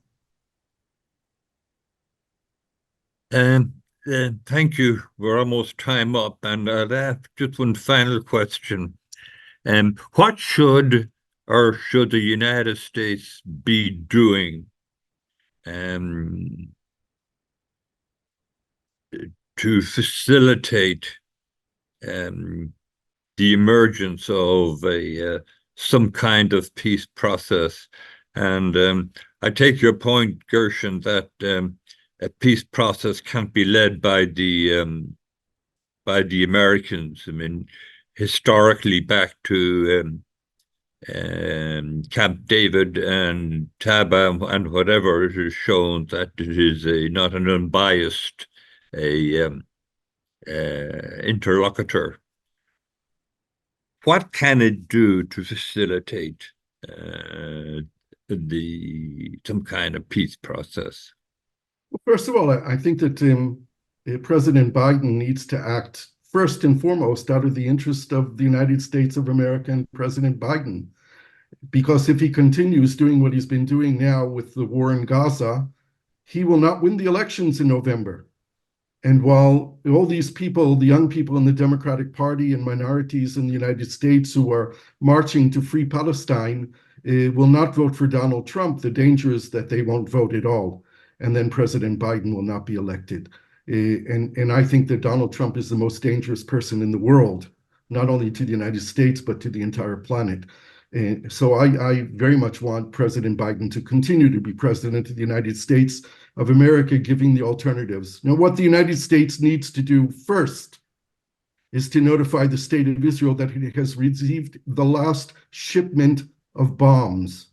[SPEAKER 3] Thank you. We're almost time up, and I'll ask just one final question. What should the United States be doing to facilitate the emergence of some kind of peace process? And I take your point, Gershon, that a peace process can't be led by the Americans. I mean, historically, back to Camp David and Taba and whatever, it has shown that it is not an unbiased interlocutor. What can it do to facilitate some kind of peace process?
[SPEAKER 2] Well, first of all, I think that President Biden needs to act first and foremost out of the interest of the United States of America and President Biden. Because if he continues doing what he's been doing now with the war in Gaza, he will not win the elections in November. And while all these people, the young people in the Democratic Party and minorities in the United States who are marching to free Palestine will not vote for Donald Trump, the danger is that they won't vote at all. And then President Biden will not be elected. And I think that Donald Trump is the most dangerous person in the world, not only to the United States, but to the entire planet. So I very much want President Biden to continue to be president of the United States of America, giving the alternatives. Now, what the United States needs to do first is to notify the state of Israel that it has received the last shipment of bombs,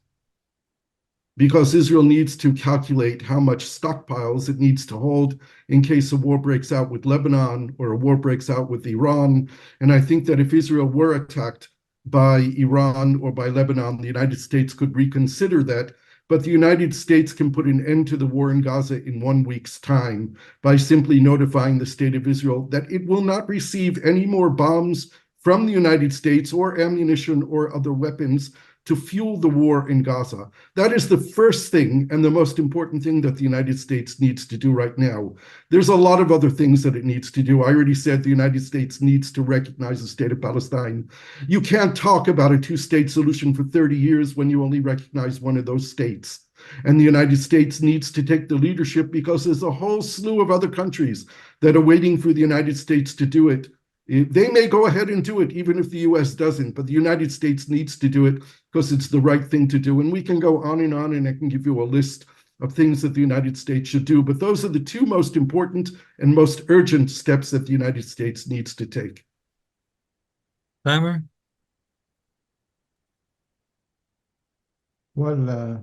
[SPEAKER 2] because Israel needs to calculate how much stockpiles it needs to hold in case a war breaks out with Lebanon or a war breaks out with Iran. And I think that if Israel were attacked by Iran or by Lebanon, the United States could reconsider that. But the United States can put an end to the war in Gaza in 1 week's time by simply notifying the state of Israel that it will not receive any more bombs from the United States or ammunition or other weapons to fuel the war in Gaza. That is the first thing and the most important thing that the United States needs to do right now. There's a lot of other things that it needs to do. I already said the United States needs to recognize the state of Palestine. You can't talk about a two-state solution for 30 years when you only recognize one of those states. And the United States needs to take the leadership because there's a whole slew of other countries that are waiting for the United States to do it. They may go ahead and do it, even if the US doesn't, but the United States needs to do it because it's the right thing to do. And we can go on, and I can give you a list of things that the United States should do. But those are the two most important and most urgent steps that the United States needs to take.
[SPEAKER 3] Samer?
[SPEAKER 4] Well,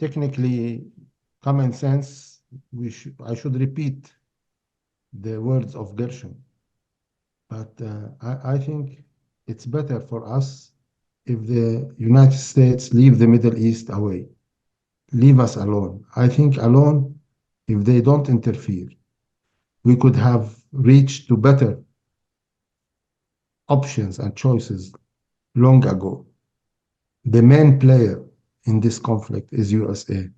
[SPEAKER 4] technically, common sense, I should repeat the words of Gershon. But I think it's better for us if the United States leave the Middle East away, leave us alone. I think alone, if they don't interfere, we could have reached to better options and choices long ago. The main player in this conflict is USA.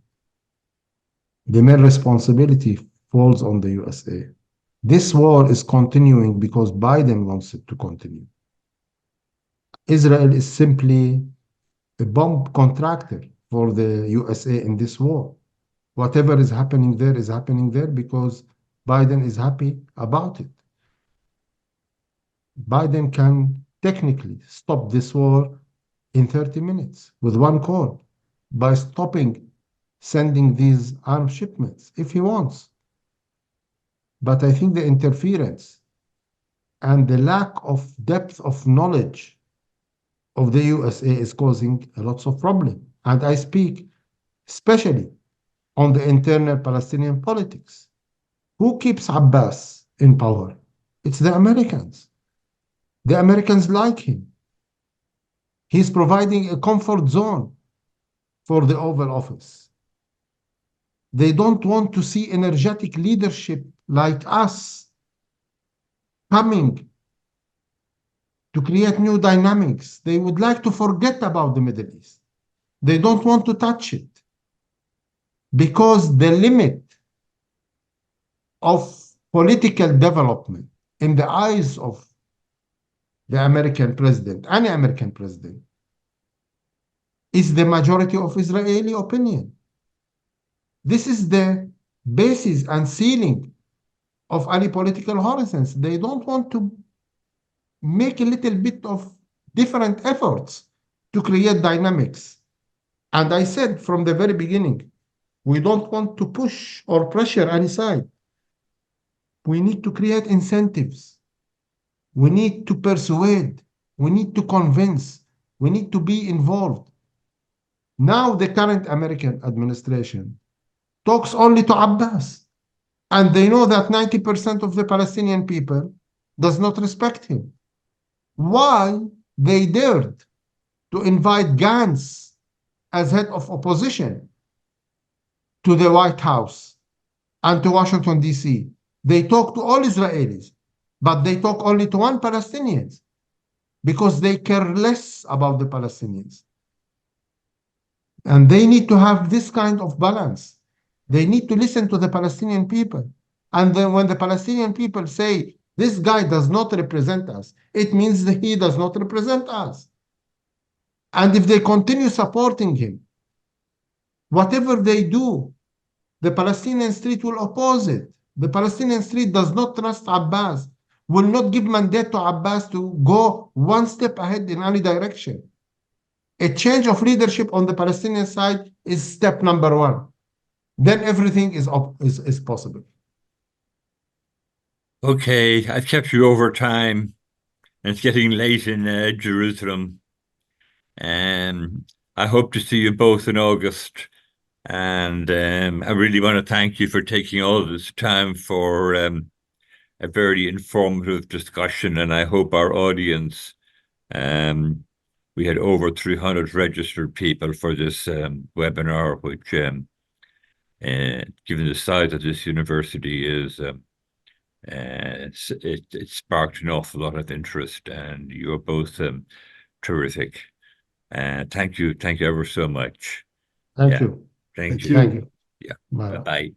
[SPEAKER 4] The main responsibility falls on the USA. This war is continuing because Biden wants it to continue. Israel is simply a bomb contractor for the USA in this war. Whatever is happening there because Biden is happy about it. Biden can technically stop this war in 30 minutes with one call by stopping sending these armed shipments if he wants. But I think the interference and the lack of depth of knowledge of the USA is causing lots of problems. And I speak especially on the internal Palestinian politics. Who keeps Abbas in power? It's the Americans. The Americans like him. He's providing a comfort zone for the Oval Office. They don't want to see energetic leadership like us coming to create new dynamics. They would like to forget about the Middle East. They don't want to touch it because the limit of political development in the eyes of the American president, any American president, is the majority of Israeli opinion. This is the basis and ceiling of any political horizons. They don't want to make a little bit of different efforts to create dynamics. And I said from the very beginning, we don't want to push or pressure any side. We need to create incentives. We need to persuade. We need to convince. We need to be involved. Now the current American administration talks only to Abbas. And they know that 90% of the Palestinian people does not respect him. Why they dared to invite Gantz as head of opposition to the White House and to Washington, D.C. They talk to all Israelis, but they talk only to one Palestinian because they care less about the Palestinians. And they need to have this kind of balance. They need to listen to the Palestinian people. And then when the Palestinian people say, this guy does not represent us, it means that he does not represent us. And if they continue supporting him, whatever they do, the Palestinian street will oppose it. The Palestinian street does not trust Abbas, will not give mandate to Abbas to go one step ahead in any direction. A change of leadership on the Palestinian side is step number one. Then everything is possible.
[SPEAKER 3] Okay, I've kept you over time, and it's getting late in Jerusalem. And I hope to see you both in August. And I really want to thank you for taking all of this time for a very informative discussion. And I hope our audience, we had over 300 registered people for this webinar, which, given the size of this university, is it sparked an awful lot of interest. And you're both terrific. Thank you ever so much.
[SPEAKER 4] Thank
[SPEAKER 3] Yeah.
[SPEAKER 4] you.
[SPEAKER 3] Thank
[SPEAKER 2] Thank
[SPEAKER 3] you.
[SPEAKER 2] you.
[SPEAKER 4] Thank you.
[SPEAKER 3] Yeah.
[SPEAKER 4] Bye.
[SPEAKER 3] Bye-bye.